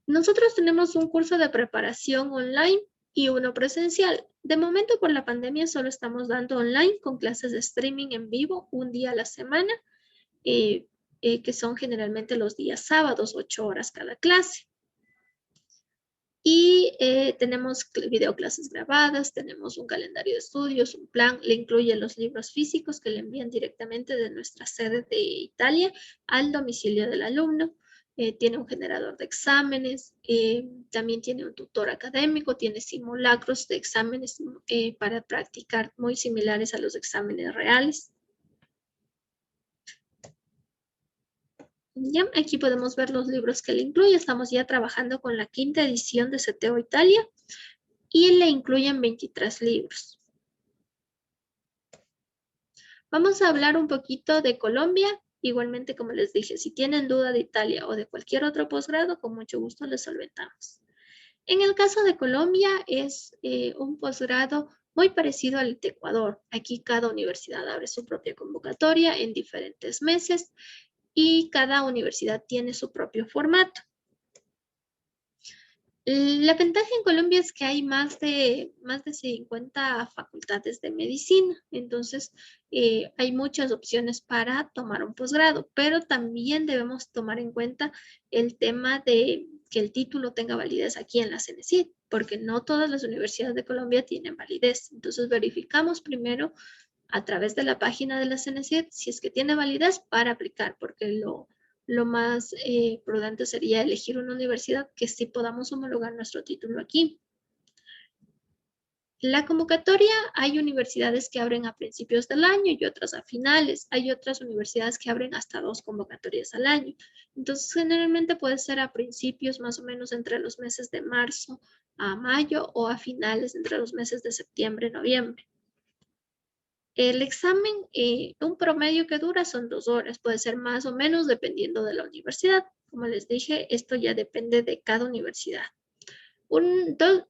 Nosotros tenemos un curso de preparación online y uno presencial. De momento, por la pandemia, solo estamos dando online con clases de streaming en vivo un día a la semana, que son generalmente los días sábados, 8 horas cada clase. Y tenemos videoclases grabadas, tenemos un calendario de estudios, un plan, le incluye los libros físicos que le envían directamente de nuestra sede de Italia al domicilio del alumno. Tiene un generador de exámenes, también tiene un tutor académico, tiene simulacros de exámenes para practicar muy similares a los exámenes reales. Ya, aquí podemos ver los libros que le incluye. Estamos ya trabajando con la 5ª edición de CTO Italia y le incluyen 23 libros. Vamos a hablar un poquito de Colombia. Igualmente, como les dije, si tienen duda de Italia o de cualquier otro posgrado, con mucho gusto les solventamos. En el caso de Colombia es un posgrado muy parecido al de Ecuador. Aquí cada universidad abre su propia convocatoria en diferentes meses y cada universidad tiene su propio formato. La ventaja en Colombia es que hay más de 50 facultades de medicina, entonces hay muchas opciones para tomar un posgrado, pero también debemos tomar en cuenta el tema de que el título tenga validez aquí en la CENESID, porque no todas las universidades de Colombia tienen validez. Entonces verificamos primero a través de la página de la CENESID si es que tiene validez para aplicar, porque lo más prudente sería elegir una universidad que sí podamos homologar nuestro título aquí. La convocatoria, hay universidades que abren a principios del año y otras a finales. Hay otras universidades que abren hasta 2 convocatorias al año. Entonces, generalmente puede ser a principios, más o menos entre los meses de marzo a mayo, o a finales entre los meses de septiembre y noviembre. El examen, un promedio que dura son 2 horas, puede ser más o menos dependiendo de la universidad. Como les dije, esto ya depende de cada universidad.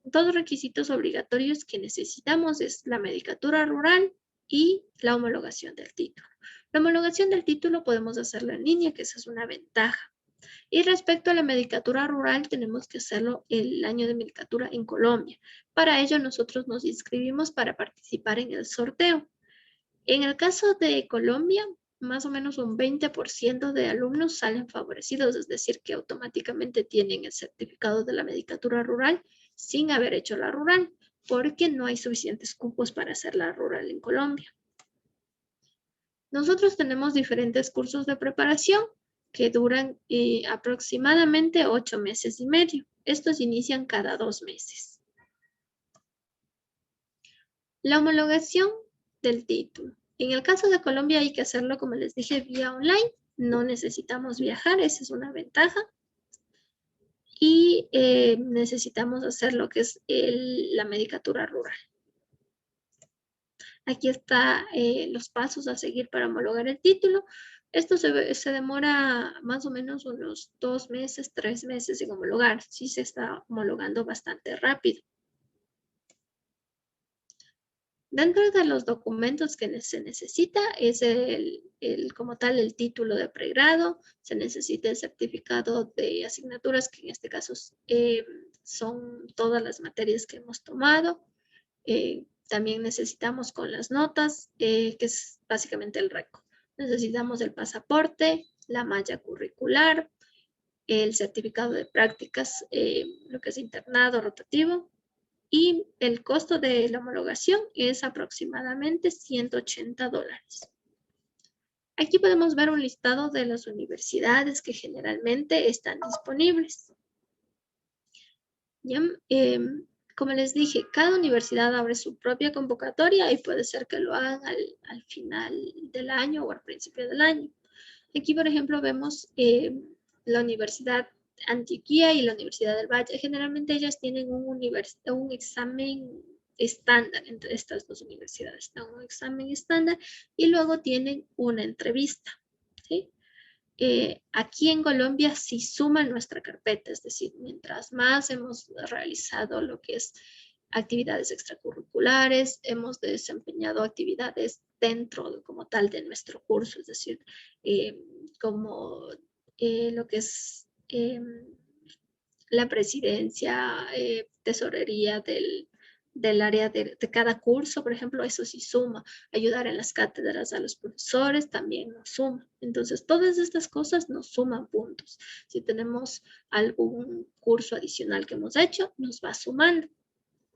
Dos requisitos obligatorios que necesitamos es la medicatura rural y la homologación del título. La homologación del título podemos hacerlo en línea, que esa es una ventaja. Y respecto a la medicatura rural, tenemos que hacerlo el año de medicatura en Colombia. Para ello, nosotros nos inscribimos para participar en el sorteo. En el caso de Colombia, más o menos un 20% de alumnos salen favorecidos, es decir, que automáticamente tienen el certificado de la medicatura rural sin haber hecho la rural, porque no hay suficientes cupos para hacer la rural en Colombia. Nosotros tenemos diferentes cursos de preparación que duran aproximadamente 8 meses y medio. Estos inician cada 2 meses. La homologación del título. En el caso de Colombia hay que hacerlo, como les dije, vía online. No necesitamos viajar, esa es una ventaja. Y necesitamos hacer lo que es la medicatura rural. Aquí están los pasos a seguir para homologar el título. Esto se demora más o menos unos 2 meses, 3 meses en homologar. Sí se está homologando bastante rápido. Dentro de los documentos que se necesita es como tal el título de pregrado, se necesita el certificado de asignaturas, que en este caso son todas las materias que hemos tomado. También necesitamos con las notas, que es básicamente el récord. Necesitamos el pasaporte, la malla curricular, el certificado de prácticas, lo que es internado rotativo, y el costo de la homologación es aproximadamente $180. Aquí podemos ver un listado de las universidades que generalmente están disponibles. ¿Ya? Como les dije, cada universidad abre su propia convocatoria y puede ser que lo hagan al final del año o al principio del año. Aquí, por ejemplo, vemos la Universidad Antioquia y la Universidad del Valle. Generalmente ellas tienen un examen estándar entre estas dos universidades. Un examen estándar y luego tienen una entrevista. ¿Sí? Aquí en Colombia sí suman nuestra carpeta, es decir, mientras más hemos realizado lo que es actividades extracurriculares, hemos desempeñado actividades dentro como tal de nuestro curso, es decir, como lo que es la presidencia, tesorería del área de cada curso, por ejemplo, eso sí suma. Ayudar en las cátedras a los profesores también nos suma. Entonces, todas estas cosas nos suman puntos. Si tenemos algún curso adicional que hemos hecho, nos va sumando.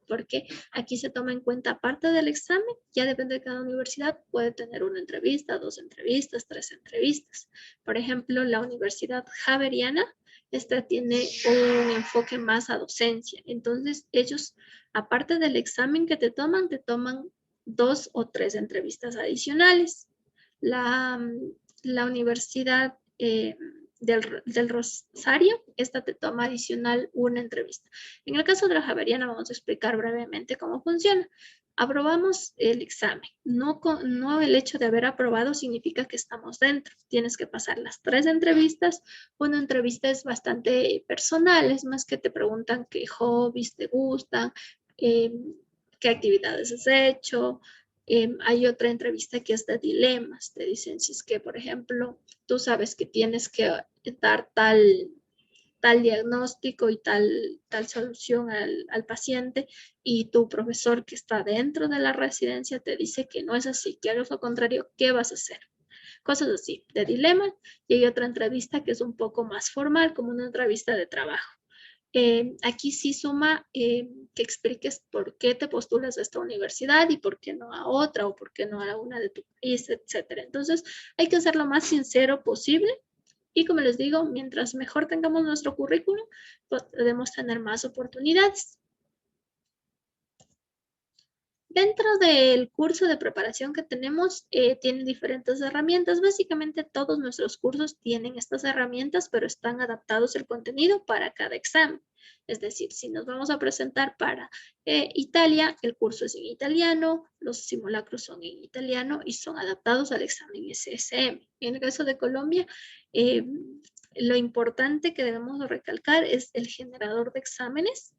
Porque aquí se toma en cuenta, aparte del examen, ya depende de cada universidad, puede tener una entrevista, 2 entrevistas, 3 entrevistas. Por ejemplo, la Universidad Javeriana, esta tiene un enfoque más a docencia. Entonces, ellos, aparte del examen que te toman 2 o 3 entrevistas adicionales. La Universidad del Rosario, esta te toma adicional una entrevista. En el caso de la Javeriana vamos a explicar brevemente cómo funciona. Aprobamos el examen. No el hecho de haber aprobado significa que estamos dentro. Tienes que pasar las 3 entrevistas. Una entrevista es bastante personal, es más que te preguntan qué hobbies te gustan, qué actividades has hecho. Hay otra entrevista que es de dilemas. Te dicen si es que, por ejemplo, tú sabes que tienes que dar tal diagnóstico y tal solución al paciente, y tu profesor que está dentro de la residencia te dice que no es así, que hagas lo contrario, ¿qué vas a hacer? Cosas así, de dilema. Y hay otra entrevista que es un poco más formal, como una entrevista de trabajo. Aquí sí suma que expliques por qué te postulas a esta universidad y por qué no a otra, o por qué no a una de tu país, etc. Entonces, hay que ser lo más sincero posible. Y como les digo, mientras mejor tengamos nuestro currículum, podemos tener más oportunidades. Dentro del curso de preparación que tenemos, tienen diferentes herramientas. Básicamente todos nuestros cursos tienen estas herramientas, pero están adaptados el contenido para cada examen. Es decir, si nos vamos a presentar para Italia, el curso es en italiano, los simulacros son en italiano y son adaptados al examen SSM. En el caso de Colombia, lo importante que debemos recalcar es el generador de exámenes.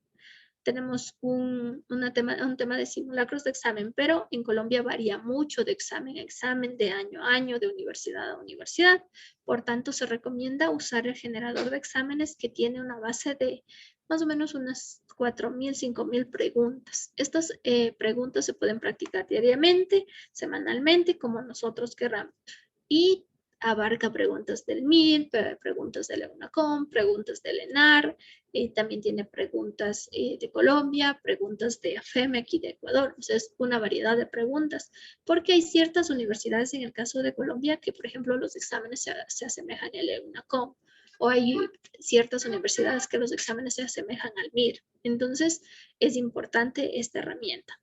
tenemos un tema de simulacros de examen, pero en Colombia varía mucho de examen a examen, de año a año, de universidad a universidad. Por tanto, se recomienda usar el generador de exámenes que tiene una base de más o menos unas 4.000, 5.000 preguntas. Estas preguntas se pueden practicar diariamente, semanalmente, como nosotros querramos. Y abarca preguntas del MIR, preguntas de la UNACOM, preguntas del ENAR, también tiene preguntas de Colombia, preguntas de AFEMEC y de Ecuador. O sea, es una variedad de preguntas, porque hay ciertas universidades en el caso de Colombia que, por ejemplo, los exámenes se asemejan al UNACOM, o hay ciertas universidades que los exámenes se asemejan al MIR. Entonces, es importante esta herramienta.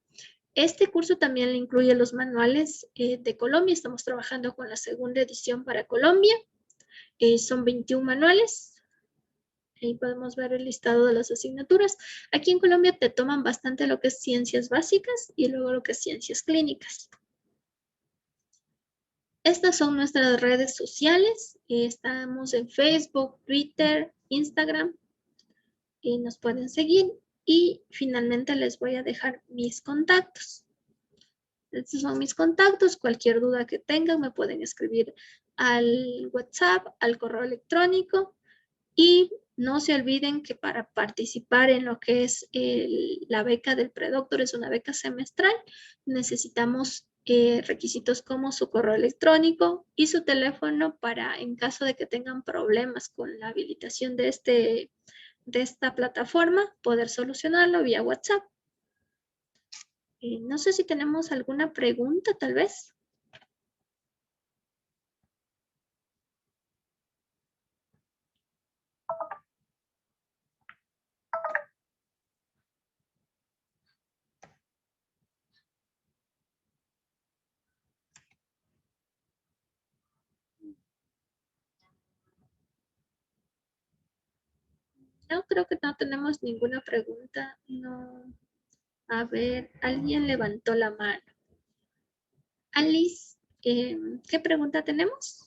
Este curso también le incluye los manuales de Colombia. Estamos trabajando con la segunda edición para Colombia. Son 21 manuales. Ahí podemos ver el listado de las asignaturas. Aquí en Colombia te toman bastante lo que es ciencias básicas y luego lo que es ciencias clínicas. Estas son nuestras redes sociales. Estamos en Facebook, Twitter, Instagram. Y nos pueden seguir. Y finalmente les voy a dejar mis contactos. Estos son mis contactos. Cualquier duda que tengan me pueden escribir al WhatsApp, al correo electrónico. Y no se olviden que para participar en lo que es la beca del predoctor, es una beca semestral, necesitamos requisitos como su correo electrónico y su teléfono para, en caso de que tengan problemas con la habilitación de esta plataforma, poder solucionarlo vía WhatsApp. No sé si tenemos alguna pregunta, tal vez. No, creo que no tenemos ninguna pregunta. No. A ver, alguien levantó la mano. Alice, ¿qué pregunta tenemos?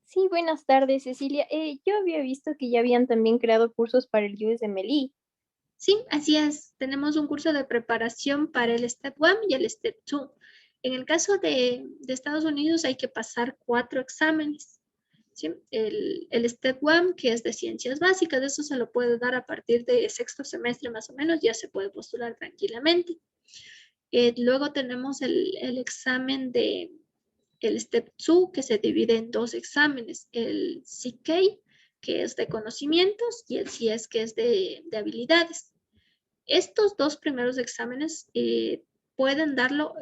Sí, buenas tardes, Cecilia. Yo había visto que ya habían también creado cursos para el USMLE. Sí, así es. Tenemos un curso de preparación para el Step 1 y el Step 2. En el caso de Estados Unidos hay que pasar 4 exámenes. ¿Sí? El Step 1, que es de ciencias básicas, eso se lo puede dar a partir de sexto semestre más o menos, ya se puede postular tranquilamente. Luego tenemos el examen de el Step 2, que se divide en 2 exámenes, el CK, que es de conocimientos, y el CS, que es de habilidades. Estos 2 primeros exámenes pueden darlo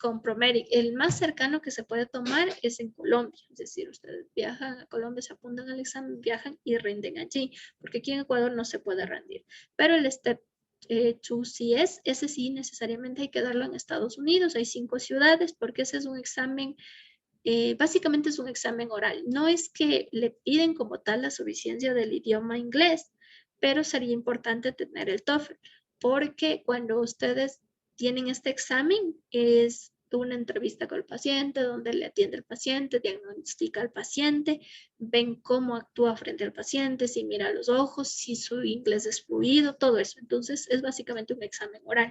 con Promedic. El más cercano que se puede tomar es en Colombia, es decir, ustedes viajan a Colombia, se apuntan al examen, viajan y rinden allí, porque aquí en Ecuador no se puede rendir. Pero el Step 2 CS, ese sí necesariamente hay que darlo en Estados Unidos, hay 5 ciudades, porque ese es un examen, básicamente es un examen oral. No es que le piden como tal la suficiencia del idioma inglés, pero sería importante tener el TOEFL, porque cuando ustedes tienen este examen es una entrevista con el paciente, donde le atiende el paciente, diagnostica al paciente, ven cómo actúa frente al paciente, si mira a los ojos, si su inglés es fluido, todo eso. Entonces es básicamente un examen oral.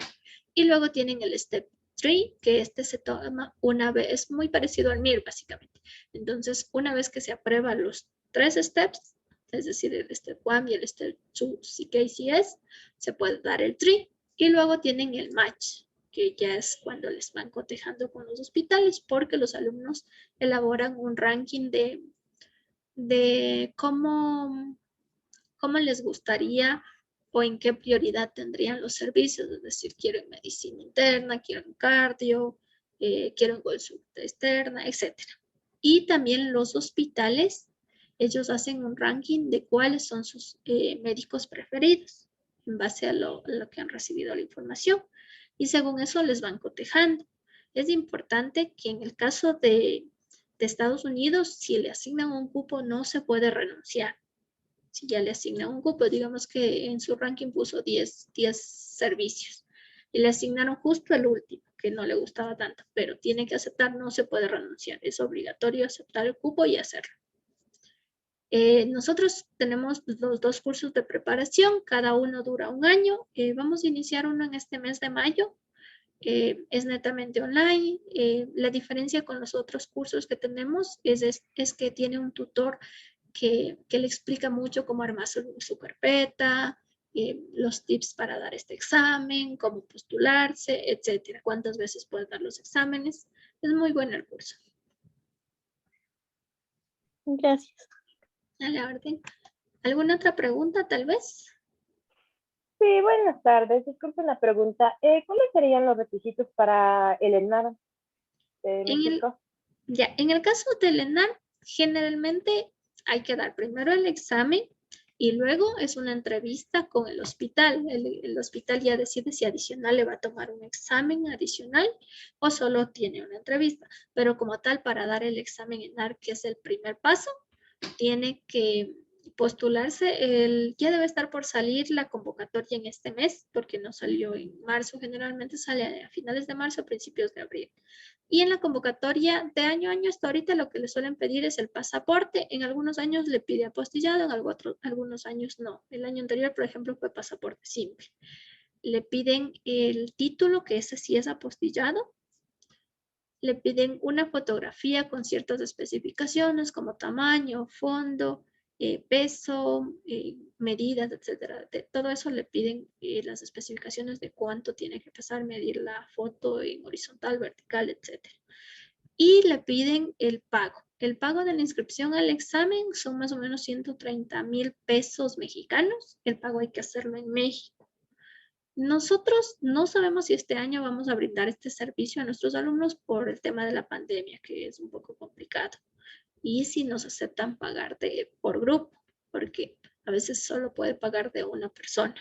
Y luego tienen el Step 3, que este se toma una vez, es muy parecido al MIR básicamente. Entonces, una vez que se aprueban los 3 steps, es decir, el Step 1 y el Step 2 CKCS, se puede dar el 3 y luego tienen el match, que ya es cuando les van cotejando con los hospitales, porque los alumnos elaboran un ranking de cómo les gustaría o en qué prioridad tendrían los servicios, es decir, quieren medicina interna, quieren cardio, quieren consulta externa, etc. Y también los hospitales, ellos hacen un ranking de cuáles son sus médicos preferidos en base a lo que han recibido la información. Y según eso les van cotejando. Es importante que en el caso de Estados Unidos, si le asignan un cupo, no se puede renunciar. Si ya le asignan un cupo, digamos que en su ranking puso 10 servicios y le asignaron justo el último, que no le gustaba tanto, pero tiene que aceptar, no se puede renunciar, es obligatorio aceptar el cupo y hacerlo. Nosotros tenemos los 2 cursos de preparación, cada uno dura 1 año. Vamos a iniciar uno en este mes de mayo. Es netamente online. La diferencia con los otros cursos que tenemos es que tiene un tutor que le explica mucho cómo armar su carpeta, los tips para dar este examen, cómo postularse, etcétera. Cuántas veces puedes dar los exámenes. Es muy bueno el curso. Gracias. A la orden. ¿Alguna otra pregunta, tal vez? Sí, buenas tardes. Disculpen la pregunta. ¿Cuáles serían los requisitos para el ENAR de México? En el caso del ENAR, generalmente hay que dar primero el examen y luego es una entrevista con el hospital. El hospital ya decide si adicional le va a tomar un examen adicional o solo tiene una entrevista. Pero como tal, para dar el examen ENAR, que es el primer paso, tiene que postularse. Ya debe estar por salir la convocatoria en este mes, porque no salió en marzo. Generalmente sale a finales de marzo, principios de abril. Y en la convocatoria de año a año hasta ahorita lo que le suelen pedir es el pasaporte. En algunos años le pide apostillado, en algunos años no. El año anterior, por ejemplo, fue pasaporte simple. Le piden el título, que ese sí es apostillado. Le piden una fotografía con ciertas especificaciones como tamaño, fondo, peso, medidas, etcétera. De todo eso le piden las especificaciones de cuánto tiene que pesar, medir la foto en horizontal, vertical, etcétera. Y le piden el pago. El pago de la inscripción al examen son más o menos 130,000 pesos mexicanos. El pago hay que hacerlo en México. Nosotros no sabemos si este año vamos a brindar este servicio a nuestros alumnos por el tema de la pandemia, que es un poco complicado. Y si nos aceptan pagar por grupo, porque a veces solo puede pagar de una persona.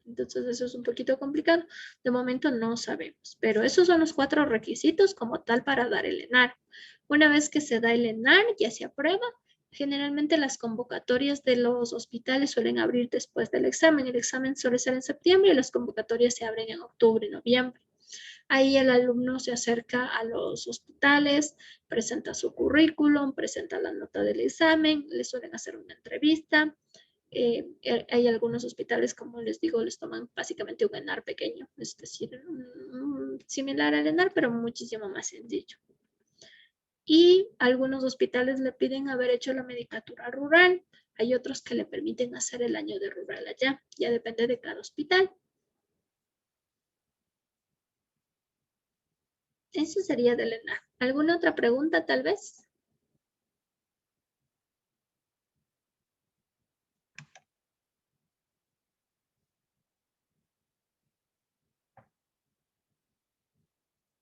Entonces eso es un poquito complicado. De momento no sabemos, pero esos son los 4 requisitos como tal para dar el ENAR. Una vez que se da el ENAR, ya se aprueba. Generalmente las convocatorias de los hospitales suelen abrir después del examen. El examen suele ser en septiembre y las convocatorias se abren en octubre, noviembre. Ahí el alumno se acerca a los hospitales, presenta su currículum, presenta la nota del examen, le suelen hacer una entrevista. Hay algunos hospitales, como les digo, les toman básicamente un ENAR pequeño, es decir, similar al ENAR, pero muchísimo más sencillo. Y algunos hospitales le piden haber hecho la medicatura rural. Hay otros que le permiten hacer el año de rural allá. Ya depende de cada hospital. Eso sería del ENAR. ¿Alguna otra pregunta, tal vez?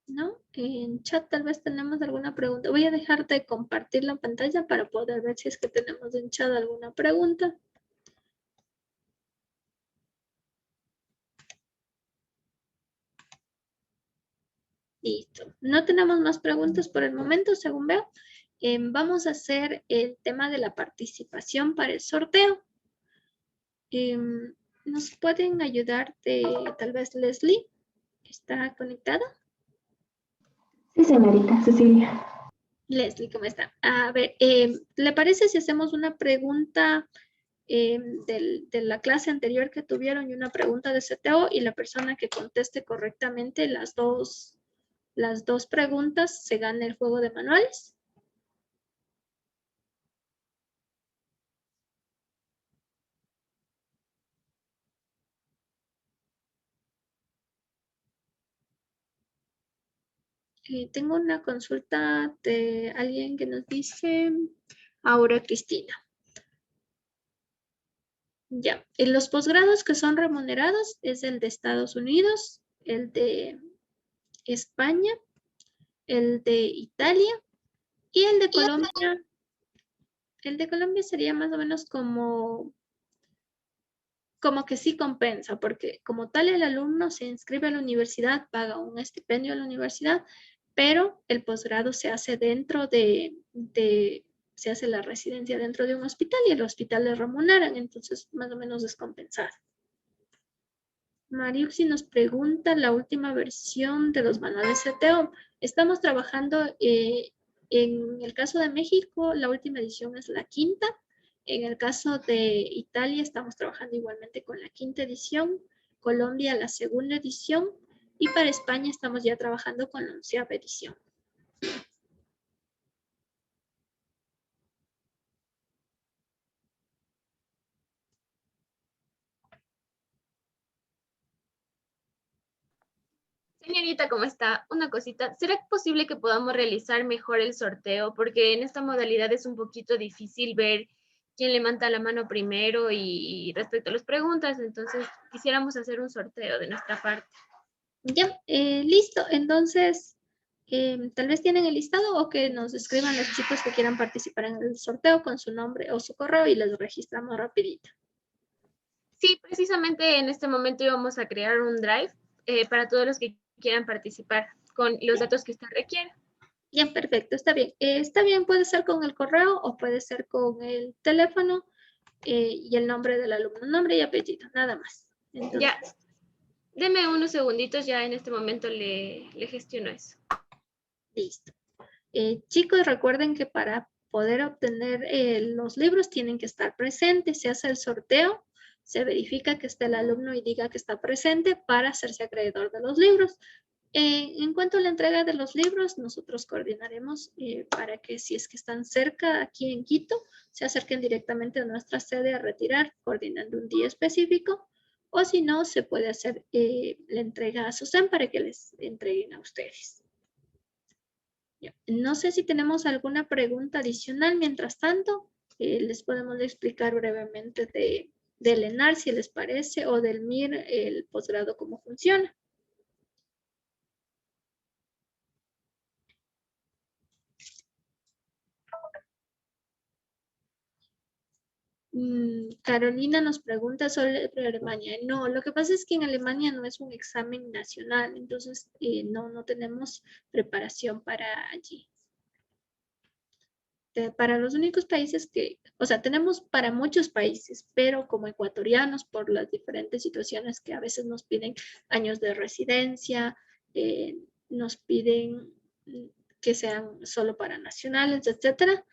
¿No? En chat tal vez tenemos alguna pregunta. Voy a dejar de compartir la pantalla para poder ver si es que tenemos en chat alguna pregunta. Listo. No tenemos más preguntas por el momento, según veo. Vamos a hacer el tema de la participación para el sorteo. ¿Nos pueden ayudar tal vez Leslie? ¿Está conectada? Sí, señorita Cecilia. Leslie, ¿cómo está? A ver, ¿le parece si hacemos una pregunta de la clase anterior que tuvieron y una pregunta de CTO y la persona que conteste correctamente las dos preguntas se gana el juego de manuales? Tengo una consulta de alguien que nos dice, Aura Cristina. Ya, en los posgrados que son remunerados es el de Estados Unidos, el de España, el de Italia y el de Colombia. El de Colombia sería más o menos como que sí compensa, porque como tal el alumno se inscribe a la universidad, paga un estipendio a la universidad, pero el posgrado se hace se hace la residencia dentro de un hospital y el hospital le remuneran, entonces más o menos es compensado. Mariuxi nos pregunta la última versión de los manuales CTO. Estamos trabajando en el caso de México, la última edición es la 5ª. En el caso de Italia estamos trabajando igualmente con la 5ª edición, Colombia la 2ª edición y para España estamos ya trabajando con la 11ª edición. Señorita, ¿cómo está? Una cosita, ¿será posible que podamos realizar mejor el sorteo? Porque en esta modalidad es un poquito difícil ver quién levanta la mano primero y respecto a las preguntas, entonces quisiéramos hacer un sorteo de nuestra parte. Ya, listo. Entonces, tal vez tienen el listado o que nos escriban los chicos que quieran participar en el sorteo con su nombre o su correo y les registramos rapidito. Sí, precisamente en este momento íbamos a crear un drive para todos los que quieran participar con los datos que usted requiera. Ya, perfecto, está bien. Está bien, puede ser con el correo o puede ser con el teléfono y el nombre del alumno, nombre y apellido, nada más. Entonces, Ya, deme unos segunditos, ya en este momento le gestiono eso. listo. Chicos, recuerden que para poder obtener los libros tienen que estar presentes. Se hace el sorteo, se verifica que esté el alumno y diga que está presente para hacerse acreedor de los libros. En cuanto a la entrega de los libros, nosotros coordinaremos para que si es que están cerca aquí en Quito, se acerquen directamente a nuestra sede a retirar, coordinando un día específico, o si no, se puede hacer la entrega a SUSEM para que les entreguen a ustedes. Ya. No sé si tenemos alguna pregunta adicional. Mientras tanto, les podemos explicar brevemente del ENAR, si les parece, o del MIR, el posgrado, cómo funciona. Carolina nos pregunta sobre Alemania. No, lo que pasa es que en Alemania no es un examen nacional, entonces no tenemos preparación para allí. Para los únicos países que, o sea, tenemos para muchos países, pero como ecuatorianos, por las diferentes situaciones que a veces nos piden años de residencia, nos piden que sean solo para nacionales, etcétera,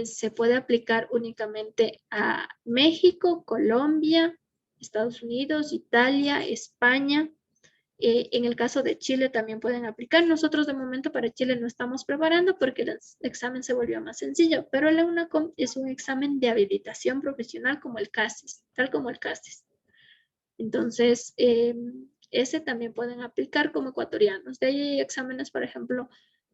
se puede aplicar únicamente a México, Colombia, Estados Unidos, Italia, España. En el caso de Chile también pueden aplicar. Nosotros de momento para Chile no estamos preparando porque el examen se volvió más sencillo, pero la UNACOM es un examen de habilitación profesional como el CASES, tal como el CASES. Entonces, ese también pueden aplicar como ecuatorianos. De ahí hay exámenes, por ejemplo,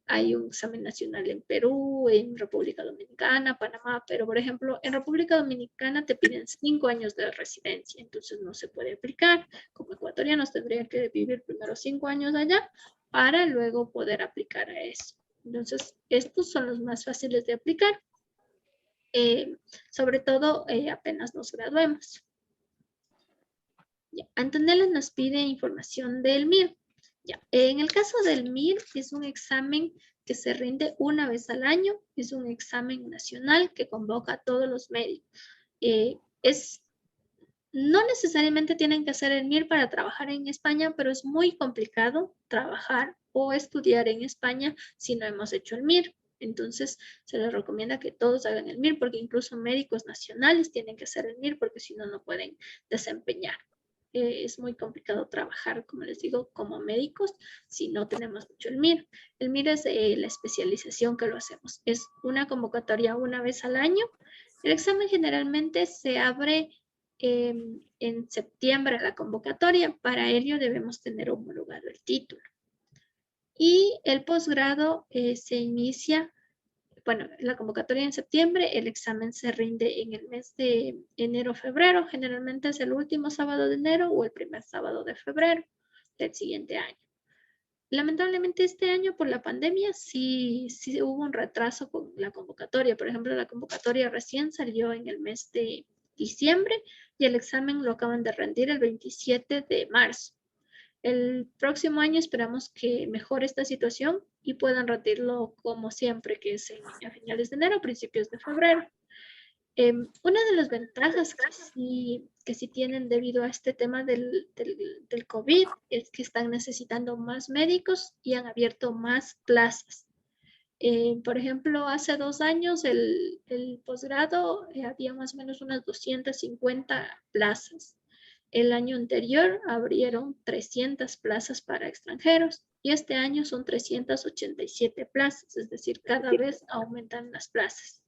hay un examen nacional en Perú, en República Dominicana, Panamá, pero por ejemplo, en República Dominicana te piden 5 años de residencia, entonces no se puede aplicar. Como ecuatorianos tendrían que vivir primero 5 años allá para luego poder aplicar a eso. Entonces, estos son los más fáciles de aplicar, sobre todo apenas nos graduemos. Ya. Antonella nos pide información del MIR. Ya. En el caso del MIR, es un examen que se rinde una vez al año, es un examen nacional que convoca a todos los médicos. No necesariamente tienen que hacer el MIR para trabajar en España, pero es muy complicado trabajar o estudiar en España si no hemos hecho el MIR. Entonces, se les recomienda que todos hagan el MIR, porque incluso médicos nacionales tienen que hacer el MIR, porque si no, no pueden desempeñar. Es muy complicado trabajar, como les digo, como médicos si no tenemos mucho el MIR. El MIR es la especialización que lo hacemos. Es una convocatoria una vez al año. El examen generalmente se abre en septiembre la convocatoria. Para ello debemos tener homologado el título. Y el posgrado se inicia, bueno, la convocatoria en septiembre, el examen se rinde en el mes de enero-febrero, generalmente es el último sábado de enero o el primer sábado de febrero del siguiente año. Lamentablemente este año por la pandemia sí hubo un retraso con la convocatoria. Por ejemplo, la convocatoria recién salió en el mes de diciembre y el examen lo acaban de rendir el 27 de marzo. El próximo año esperamos que mejore esta situación y puedan rendirlo como siempre, que es a finales de enero, principios de febrero. Una de las ventajas que sí tienen debido a este tema del COVID es que están necesitando más médicos y han abierto más plazas. Por ejemplo, hace 2 años el posgrado había más o menos unas 250 plazas. El año anterior abrieron 300 plazas para extranjeros y este año son 387 plazas, es decir, cada vez aumentan las plazas.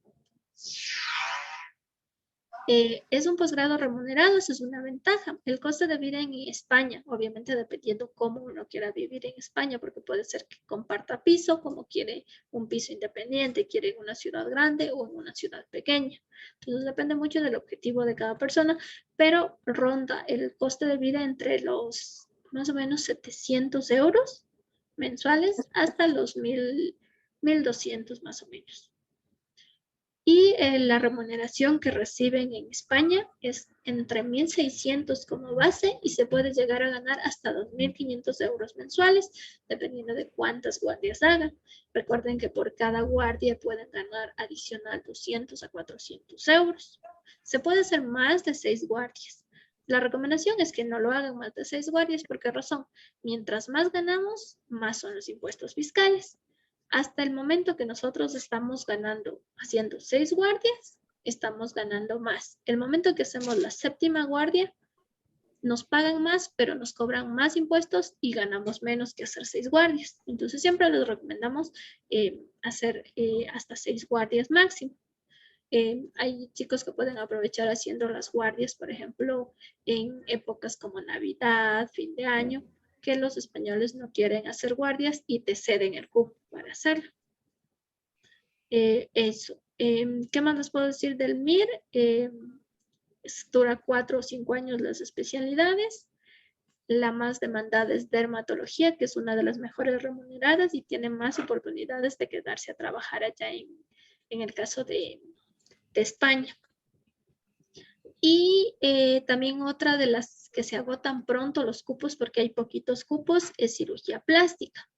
Es un posgrado remunerado, esa es una ventaja. El coste de vida en España, obviamente dependiendo cómo uno quiera vivir en España, porque puede ser que comparta piso, como quiere un piso independiente, quiere en una ciudad grande o en una ciudad pequeña. Entonces depende mucho del objetivo de cada persona, pero ronda el coste de vida entre los más o menos 700 euros mensuales hasta los 1.200 más o menos. Y la remuneración que reciben en España es entre 1.600 como base y se puede llegar a ganar hasta 2.500 euros mensuales, dependiendo de cuántas guardias hagan. Recuerden que por cada guardia pueden ganar adicional 200 a 400 euros. Se puede hacer más de 6 guardias. La recomendación es que no lo hagan más de 6 guardias. ¿Por qué razón? Mientras más ganamos, más son los impuestos fiscales. Hasta el momento que nosotros estamos ganando, haciendo 6 guardias, estamos ganando más. El momento que hacemos la 7ª guardia, nos pagan más, pero nos cobran más impuestos y ganamos menos que hacer 6 guardias. Entonces siempre les recomendamos hacer hasta 6 guardias máximo. Hay chicos que pueden aprovechar haciendo las guardias, por ejemplo, en épocas como Navidad, fin de año, que los españoles no quieren hacer guardias y te ceden el cupo para hacerlo. Eso. ¿Qué más les puedo decir del MIR? Dura 4 o 5 años las especialidades. La más demandada es dermatología, que es una de las mejores remuneradas y tiene más oportunidades de quedarse a trabajar allá en el caso de España. Y también otra de las que se agotan pronto los cupos, porque hay poquitos cupos, es cirugía plástica.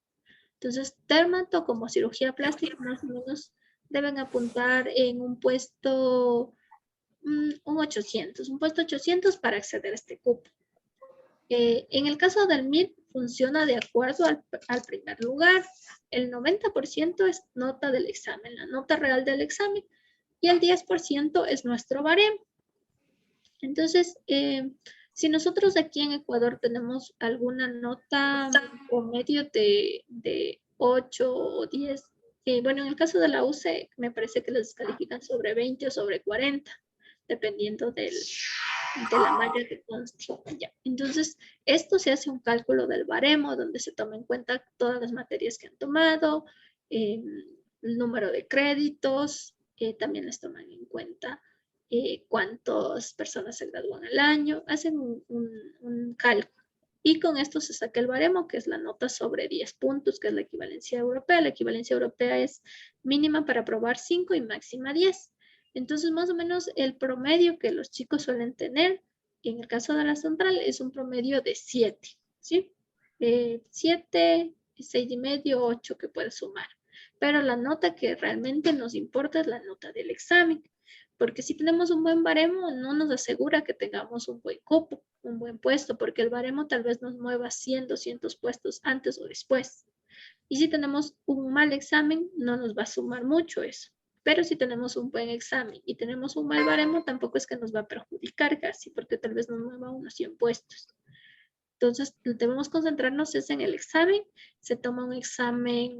Entonces, dermato como cirugía plástica más o menos deben apuntar en un puesto, un 800, un puesto 800 para acceder a este cupo. En el caso del MIR funciona de acuerdo al primer lugar. El 90% es nota del examen, la nota real del examen, y el 10% es nuestro baremo. Entonces, si nosotros aquí en Ecuador tenemos alguna nota o medio de 8 o 10, bueno, en el caso de la UCE me parece que les califican sobre 20 o sobre 40, dependiendo de la malla que conste. Ya. Entonces, esto se hace un cálculo del baremo, donde se toma en cuenta todas las materias que han tomado, el número de créditos, también les toman en cuenta cuántas personas se gradúan al año, hacen un cálculo. Y con esto se saca el baremo, que es la nota sobre 10 puntos, que es la equivalencia europea. La equivalencia europea es mínima para aprobar 5 y máxima 10. Entonces, más o menos el promedio que los chicos suelen tener, en el caso de la central, es un promedio de 7, ¿sí? 7, 6,5, 8 que puedes sumar. Pero la nota que realmente nos importa es la nota del examen. Porque si tenemos un buen baremo, no nos asegura que tengamos un buen cupo, un buen puesto, porque el baremo tal vez nos mueva 100, 200 puestos antes o después. Y si tenemos un mal examen, no nos va a sumar mucho eso. Pero si tenemos un buen examen y tenemos un mal baremo, tampoco es que nos va a perjudicar casi, porque tal vez nos mueva unos 100 puestos. Entonces, debemos concentrarnos es en el examen. Se toma un examen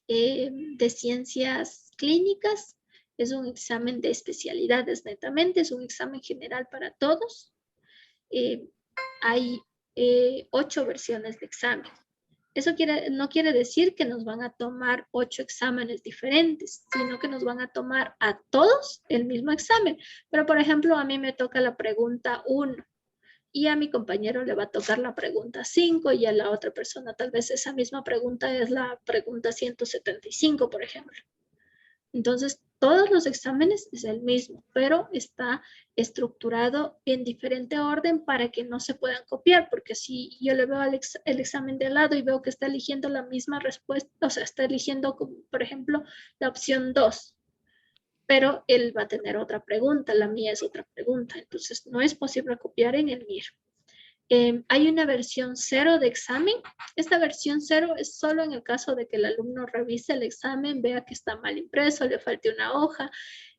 de ciencias clínicas. Es un examen de especialidades netamente, es un examen general para todos. Hay 8 versiones de examen. Eso no quiere decir que nos van a tomar 8 exámenes diferentes, sino que nos van a tomar a todos el mismo examen. Pero, por ejemplo, a mí me toca la pregunta 1 y a mi compañero le va a tocar la pregunta 5 y a la otra persona tal vez esa misma pregunta es la pregunta 175, por ejemplo. Entonces, todos los exámenes es el mismo, pero está estructurado en diferente orden para que no se puedan copiar, porque si yo le veo el examen de al lado y veo que está eligiendo la misma respuesta, o sea, está eligiendo, por ejemplo, la opción 2, pero él va a tener otra pregunta, la mía es otra pregunta, entonces no es posible copiar en el MIR. Hay una versión 0 de examen. Esta versión 0 es solo en el caso de que el alumno revise el examen, vea que está mal impreso, le falte una hoja,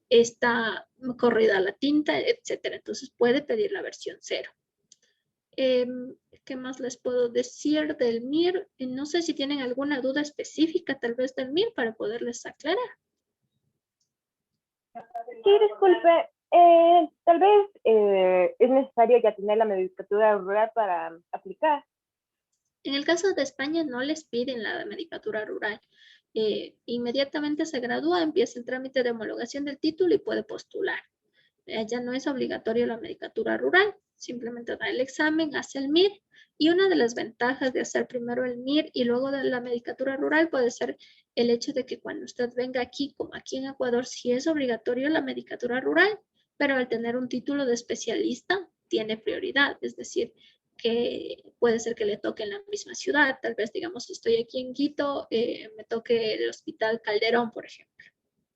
está corrida la tinta, etcétera. Entonces puede pedir la versión 0. ¿Qué más les puedo decir del MIR? No sé si tienen alguna duda específica tal vez del MIR para poderles aclarar. Sí, disculpe. Tal vez es necesario ya tener la medicatura rural para aplicar. En el caso de España no les piden la medicatura rural. Inmediatamente se gradúa, empieza el trámite de homologación del título y puede postular. Ya no es obligatorio la medicatura rural, simplemente da el examen, hace el MIR, y una de las ventajas de hacer primero el MIR y luego de la medicatura rural puede ser el hecho de que cuando usted venga aquí, como aquí en Ecuador, sí es obligatorio la medicatura rural, pero al tener un título de especialista tiene prioridad, es decir, que puede ser que le toque en la misma ciudad, tal vez digamos si estoy aquí en Quito, me toque el Hospital Calderón, por ejemplo.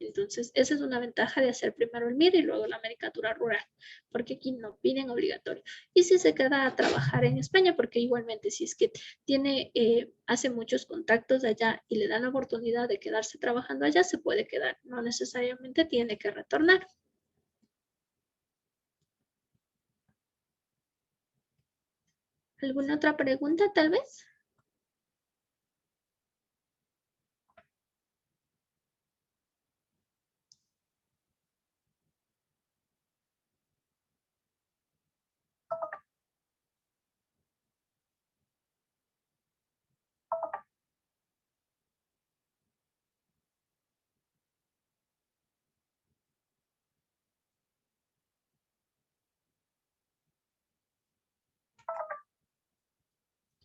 Entonces, esa es una ventaja de hacer primero el MIR y luego la medicatura rural, porque aquí no piden obligatorio. Y si se queda a trabajar en España, porque igualmente si es que tiene, hace muchos contactos allá y le dan la oportunidad de quedarse trabajando allá, se puede quedar, no necesariamente tiene que retornar. ¿Alguna otra pregunta tal vez?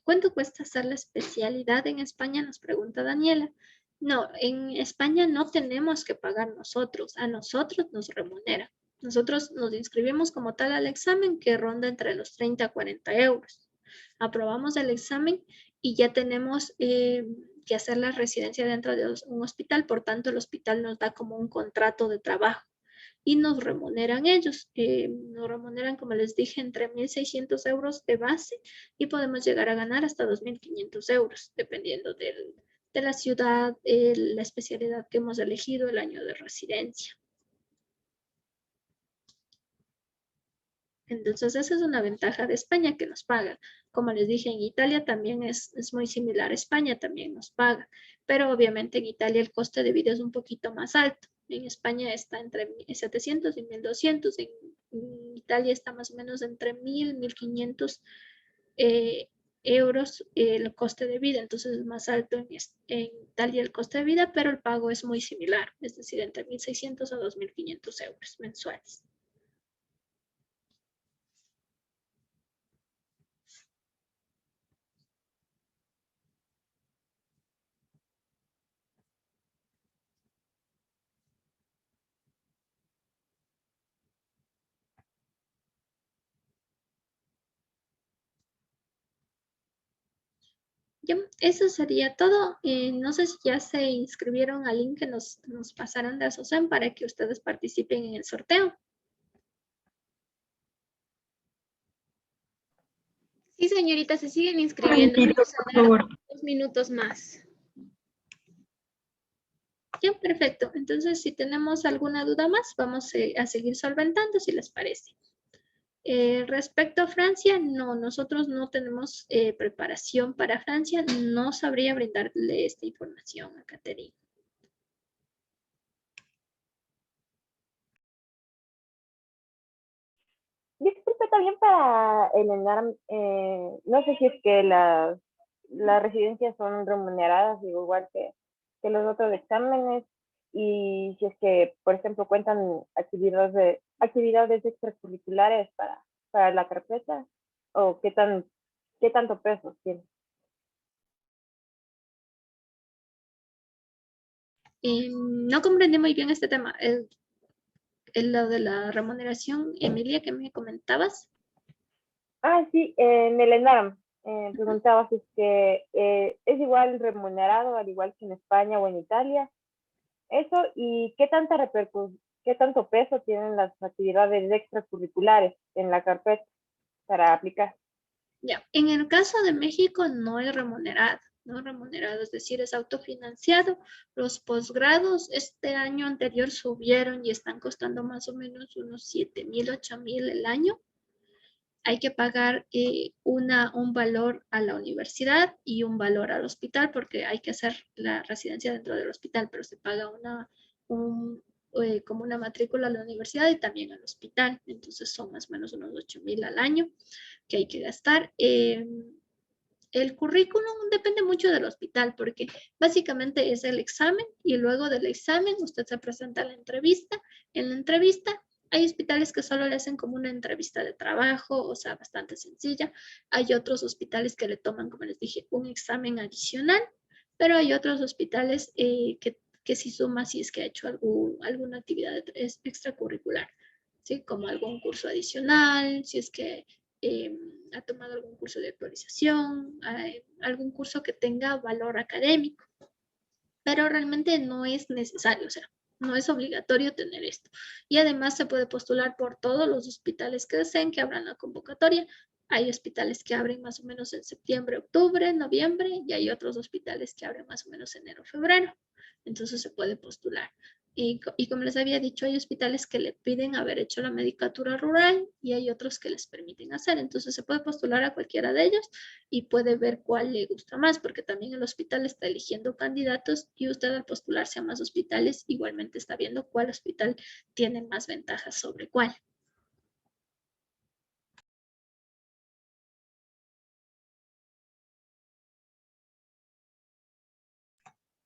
¿Cuánto cuesta hacer la especialidad en España? Nos pregunta Daniela. No, en España no tenemos que pagar nosotros, a nosotros nos remunera. Nosotros nos inscribimos como tal al examen que ronda entre los 30 a 40 euros. Aprobamos el examen y ya tenemos que hacer la residencia dentro de un hospital, por tanto el hospital nos da como un contrato de trabajo y nos remuneran ellos. Nos remuneran, como les dije, entre 1.600 euros de base y podemos llegar a ganar hasta 2.500 euros, dependiendo de la ciudad, la especialidad que hemos elegido, el año de residencia. Entonces, esa es una ventaja de España que nos paga. Como les dije, en Italia también es muy similar. España también nos paga. Pero obviamente en Italia el coste de vida es un poquito más alto. En España está entre 700 y 1.200. En Italia está más o menos entre 1.000 y 1.500 euros el coste de vida. Entonces es más alto en Italia el coste de vida, pero el pago es muy similar. Es decir, entre 1.600 a 2.500 euros mensuales. Ya, eso sería todo. No sé si ya se inscribieron al link que nos pasaron de Asosan para que ustedes participen en el sorteo. Sí, señorita, se siguen inscribiendo. Vamos a dar 2 minutos más. Ya, perfecto. Entonces, si tenemos alguna duda más, vamos a seguir solventando, si les parece. Respecto a Francia, no, nosotros no tenemos preparación para Francia. No sabría brindarle esta información a Caterina. Disculpe también para el ENARM, no sé si es que las residencias son remuneradas, digo, igual que los otros exámenes, y si es que, por ejemplo, cuentan actividades extracurriculares para la carpeta, o qué tanto peso tiene. No comprendí muy bien este tema. Lo de la remuneración, Emilia, que me comentabas. Ah, sí, en el ENARM preguntaba si es que es igual remunerado, al igual que en España o en Italia. Eso, y qué qué tanto peso tienen las actividades extracurriculares en la carpeta para aplicar. Ya, en el caso de México no es remunerado, es decir, es autofinanciado. Los posgrados este año anterior subieron y están costando más o menos unos 7,000, 8,000 el año. Hay que pagar un valor a la universidad y un valor al hospital porque hay que hacer la residencia dentro del hospital, pero se paga como una matrícula a la universidad y también al hospital. Entonces son más o menos unos 8,000 al año que hay que gastar. El currículum depende mucho del hospital porque básicamente es el examen y luego del examen usted se presenta a la entrevista. En la entrevista hay hospitales que solo le hacen como una entrevista de trabajo, o sea, bastante sencilla. Hay otros hospitales que le toman, como les dije, un examen adicional, pero hay otros hospitales que sí suma si es que ha hecho alguna actividad extracurricular, ¿sí? Como algún curso adicional, si es que ha tomado algún curso de actualización, algún curso que tenga valor académico, pero realmente no es necesario, o sea, no es obligatorio tener esto. Y además se puede postular por todos los hospitales que deseen que abran la convocatoria. Hay hospitales que abren más o menos en septiembre, octubre, noviembre, y hay otros hospitales que abren más o menos enero, febrero. Entonces se puede postular. Y como les había dicho, hay hospitales que le piden haber hecho la medicatura rural y hay otros que les permiten hacer. Entonces se puede postular a cualquiera de ellos y puede ver cuál le gusta más, porque también el hospital está eligiendo candidatos y usted al postularse a más hospitales igualmente está viendo cuál hospital tiene más ventajas sobre cuál.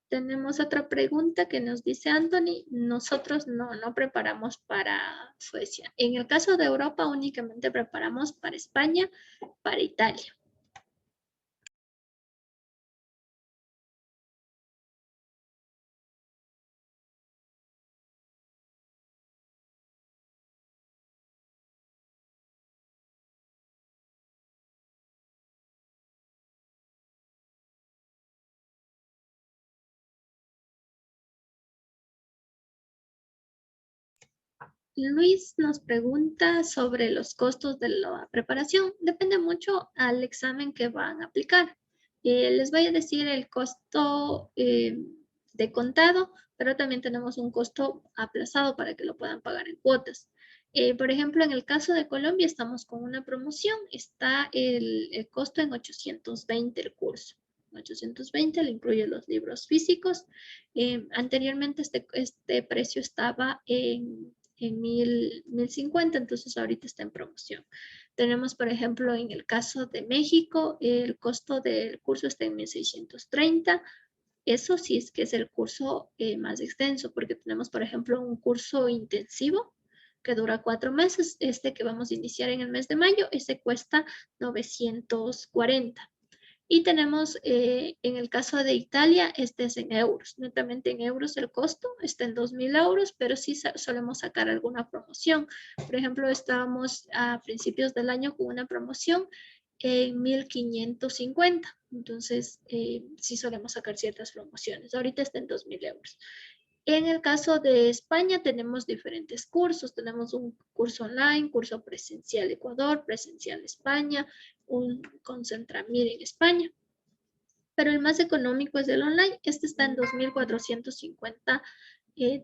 Tenemos otra pregunta que nos dice Anthony, nosotros no preparamos para Suecia. En el caso de Europa únicamente preparamos para España, para Italia. Luis nos pregunta sobre los costos de la preparación. Depende mucho al examen que van a aplicar. Les voy a decir el costo de contado, pero también tenemos un costo aplazado para que lo puedan pagar en cuotas. Por ejemplo, en el caso de Colombia estamos con una promoción. Está el costo en 820 el curso. 820 le incluye los libros físicos. Anteriormente este precio estaba en 1,050, entonces ahorita está en promoción. Tenemos, por ejemplo, en el caso de México, el costo del curso está en 1,630. Eso sí es que es el curso más extenso, porque tenemos, por ejemplo, un curso intensivo que dura 4 meses. Este que vamos a iniciar en el mes de mayo, ese cuesta 940. Y tenemos, en el caso de Italia, este es en euros. Netamente en euros el costo está en 2,000 euros, pero sí solemos sacar alguna promoción. Por ejemplo, estábamos a principios del año con una promoción en 1,550. Entonces, sí solemos sacar ciertas promociones. Ahorita está en 2,000 euros. En el caso de España tenemos diferentes cursos. Tenemos un curso online, curso presencial Ecuador, presencial España, un Concentramir en España. Pero el más económico es el online. Este está en 2,450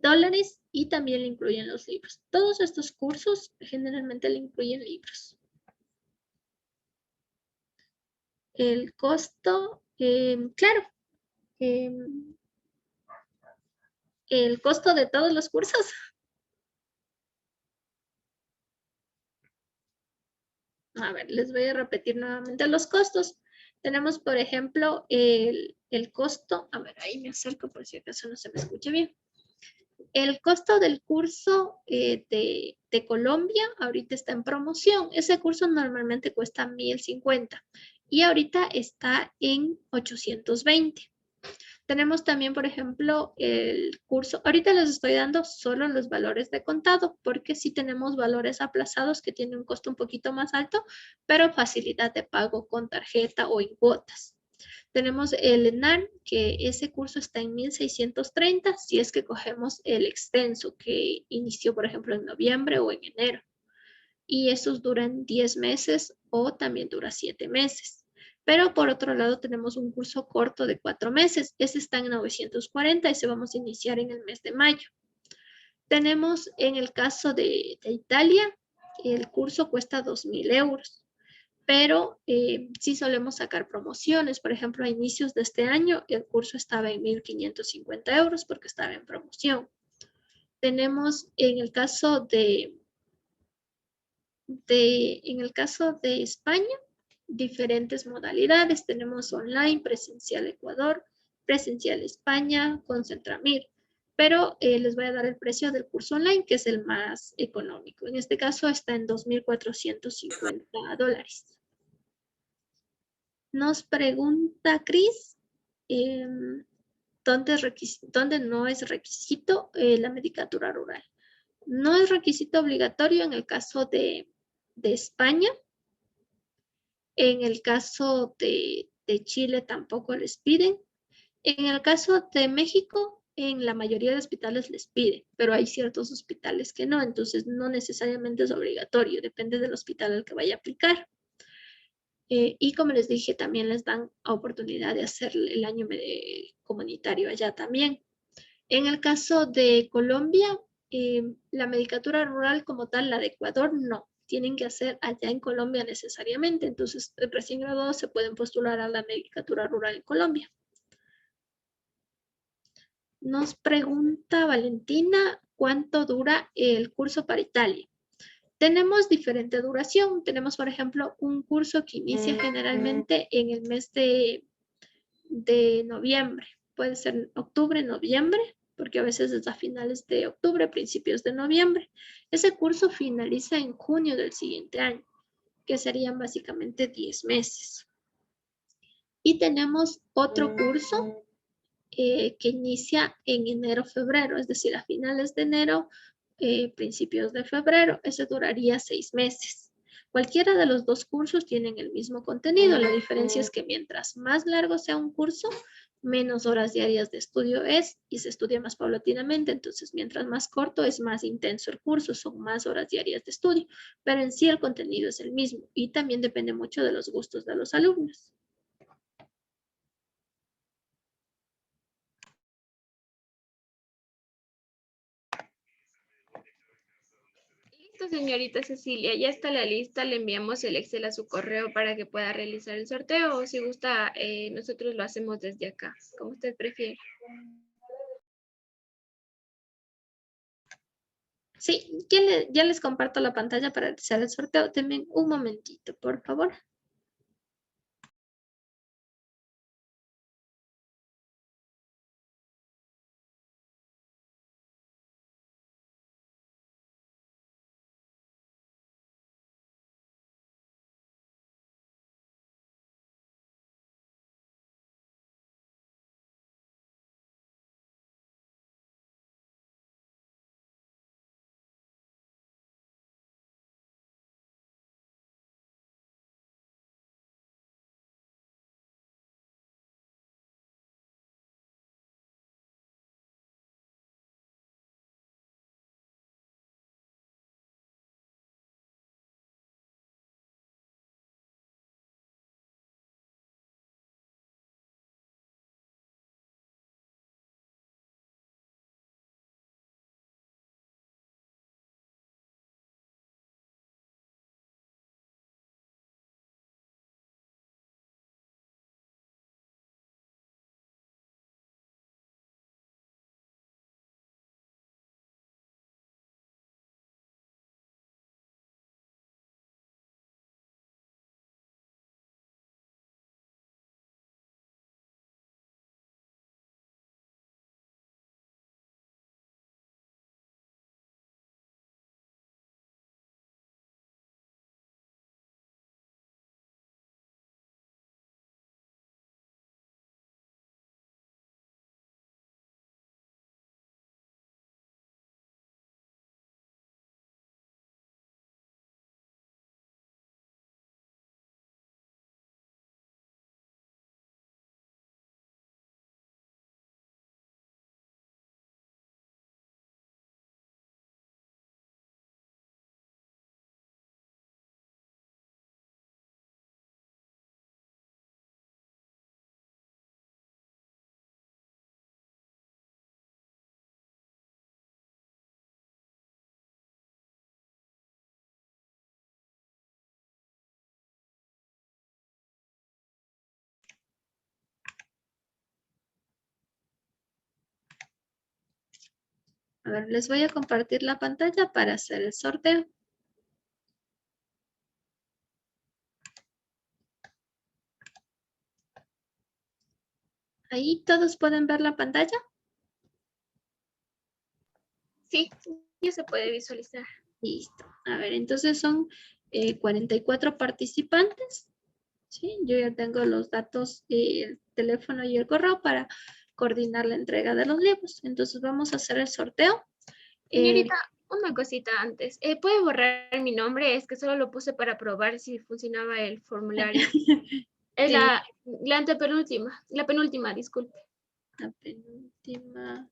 dólares y también le incluyen los libros. Todos estos cursos generalmente le incluyen libros. El costo, claro, el costo de todos los cursos. A ver, les voy a repetir nuevamente los costos. Tenemos, por ejemplo, el costo. A ver, ahí me acerco por si acaso no se me escucha bien. El costo del curso de Colombia ahorita está en promoción. Ese curso normalmente cuesta 1,050 y ahorita está en 820. Tenemos también, por ejemplo, el curso. Ahorita les estoy dando solo los valores de contado porque sí tenemos valores aplazados que tienen un costo un poquito más alto, pero facilidad de pago con tarjeta o en cuotas. Tenemos el ENAR, que ese curso está en 1,630 si es que cogemos el extenso que inició, por ejemplo, en noviembre o en enero. y esos duran 10 meses o también dura 7 meses. Pero por otro lado tenemos un curso corto de 4 meses. Ese está en 940 y se vamos a iniciar en el mes de mayo. Tenemos en el caso de Italia, el curso cuesta 2.000 euros, pero sí solemos sacar promociones. Por ejemplo, a inicios de este año el curso estaba en 1.550 euros porque estaba en promoción. Tenemos en el caso en el caso de España, diferentes modalidades. Tenemos online, presencial Ecuador, presencial España, con Centramir. Pero les voy a dar el precio del curso online, que es el más económico. En este caso está en $2.450. Nos pregunta Cris, ¿dónde no es requisito la medicatura rural? No es requisito obligatorio en el caso de España. En el caso de Chile tampoco les piden. En el caso de México, en la mayoría de hospitales les piden, pero hay ciertos hospitales que no, entonces no necesariamente es obligatorio, depende del hospital al que vaya a aplicar. Y como les dije, también les dan oportunidad de hacer el año comunitario allá también. En el caso de Colombia, la medicatura rural como tal, la de Ecuador, no. Tienen que hacer allá en Colombia necesariamente. Entonces, recién graduados se pueden postular a la medicatura rural en Colombia. Nos pregunta Valentina, ¿cuánto dura el curso para Italia? Tenemos diferente duración. Tenemos, por ejemplo, un curso que inicia generalmente en el mes de noviembre. Puede ser octubre, noviembre, porque a veces es a finales de octubre, principios de noviembre. Ese curso finaliza en junio del siguiente año, que serían básicamente 10 meses. Y tenemos otro curso que inicia en enero, febrero, es decir, a finales de enero, principios de febrero. Ese duraría 6 meses. Cualquiera de los dos cursos tienen el mismo contenido. La diferencia es que mientras más largo sea un curso, menos horas diarias de estudio es y se estudia más paulatinamente. Entonces, mientras más corto, es más intenso el curso, son más horas diarias de estudio. Pero en sí el contenido es el mismo y también depende mucho de los gustos de los alumnos. Listo, señorita Cecilia, ya está la lista, le enviamos el Excel a su correo para que pueda realizar el sorteo o si gusta, nosotros lo hacemos desde acá, como usted prefiere. Sí, ya les comparto la pantalla para realizar el sorteo. Denme un momentito, por favor. A ver, les voy a compartir la pantalla para hacer el sorteo. ¿Ahí todos pueden ver la pantalla? Sí, ya se puede visualizar. Listo. A ver, entonces son 44 participantes. ¿Sí? Yo ya tengo los datos, el teléfono y el correo para coordinar la entrega de los libros. Entonces vamos a hacer el sorteo. Señorita, una cosita antes. ¿Puede borrar mi nombre? Es que solo lo puse para probar si funcionaba el formulario. Es la antepenúltima, la penúltima, disculpe. La penúltima.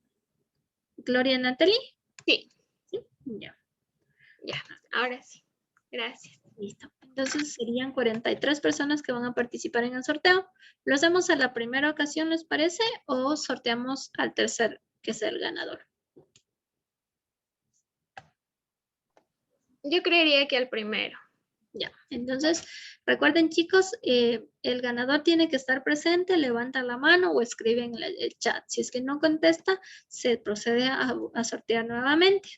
¿Gloria Natalie? Sí. ¿Sí? Ya. Ya, ahora sí. Gracias. Listo. Entonces serían 43 personas que van a participar en el sorteo. ¿Lo hacemos a la primera ocasión, les parece? ¿O sorteamos al tercer, que es el ganador? Yo creería que el primero. Ya, entonces recuerden chicos, el ganador tiene que estar presente, levanta la mano o escribe en el chat. Si es que no contesta, se procede a sortear nuevamente.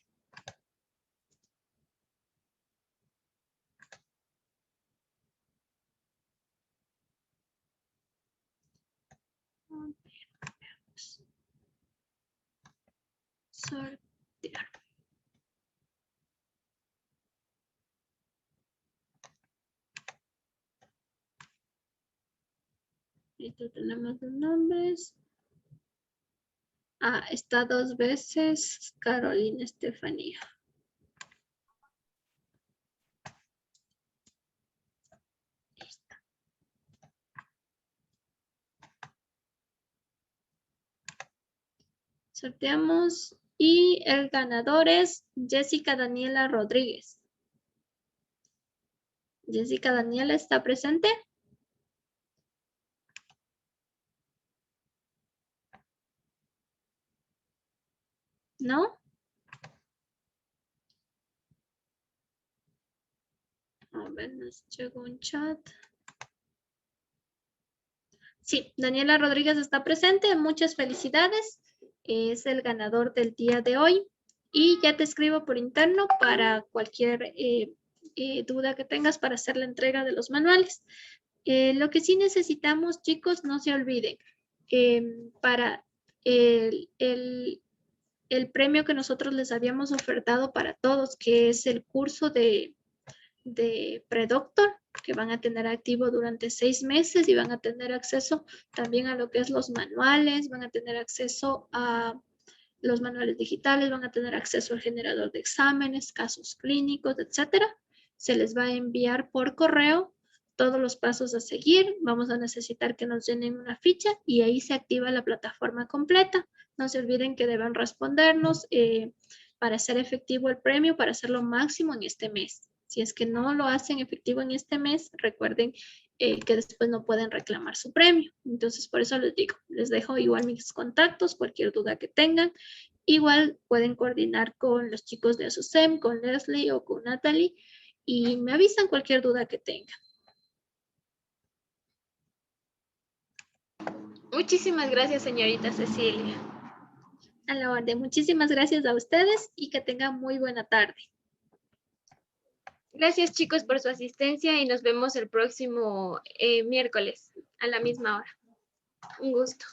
Sortear. Listo, tenemos los nombres. Ah, está 2 veces Carolina Estefanía. Listo. Sorteamos y el ganador es Jessica Daniela Rodríguez. Jessica Daniela, ¿está presente? ¿No? A ver, nos llegó un chat. Sí, Daniela Rodríguez está presente. Muchas felicidades. Es el ganador del día de hoy. Y ya te escribo por interno para cualquier duda que tengas para hacer la entrega de los manuales. Lo que sí necesitamos, chicos, no se olviden, para el premio que nosotros les habíamos ofertado para todos, que es el curso de Predoctor, que van a tener activo durante 6 meses y van a tener acceso también a lo que es los manuales, van a tener acceso a los manuales digitales, van a tener acceso al generador de exámenes, casos clínicos, etcétera. Se les va a enviar por correo todos los pasos a seguir. Vamos a necesitar que nos llenen una ficha y ahí se activa la plataforma completa. No se olviden que deben respondernos para hacer efectivo el premio, para hacerlo máximo en este mes. Si es que no lo hacen efectivo en este mes, recuerden que después no pueden reclamar su premio. Entonces, por eso les digo, les dejo igual mis contactos, cualquier duda que tengan. Igual pueden coordinar con los chicos de ASUSEM, con Leslie o con Natalie y me avisan cualquier duda que tengan. Muchísimas gracias, señorita Cecilia. A la orden. Muchísimas gracias a ustedes y que tengan muy buena tarde. Gracias, chicos, por su asistencia y nos vemos el próximo miércoles a la misma hora. Un gusto.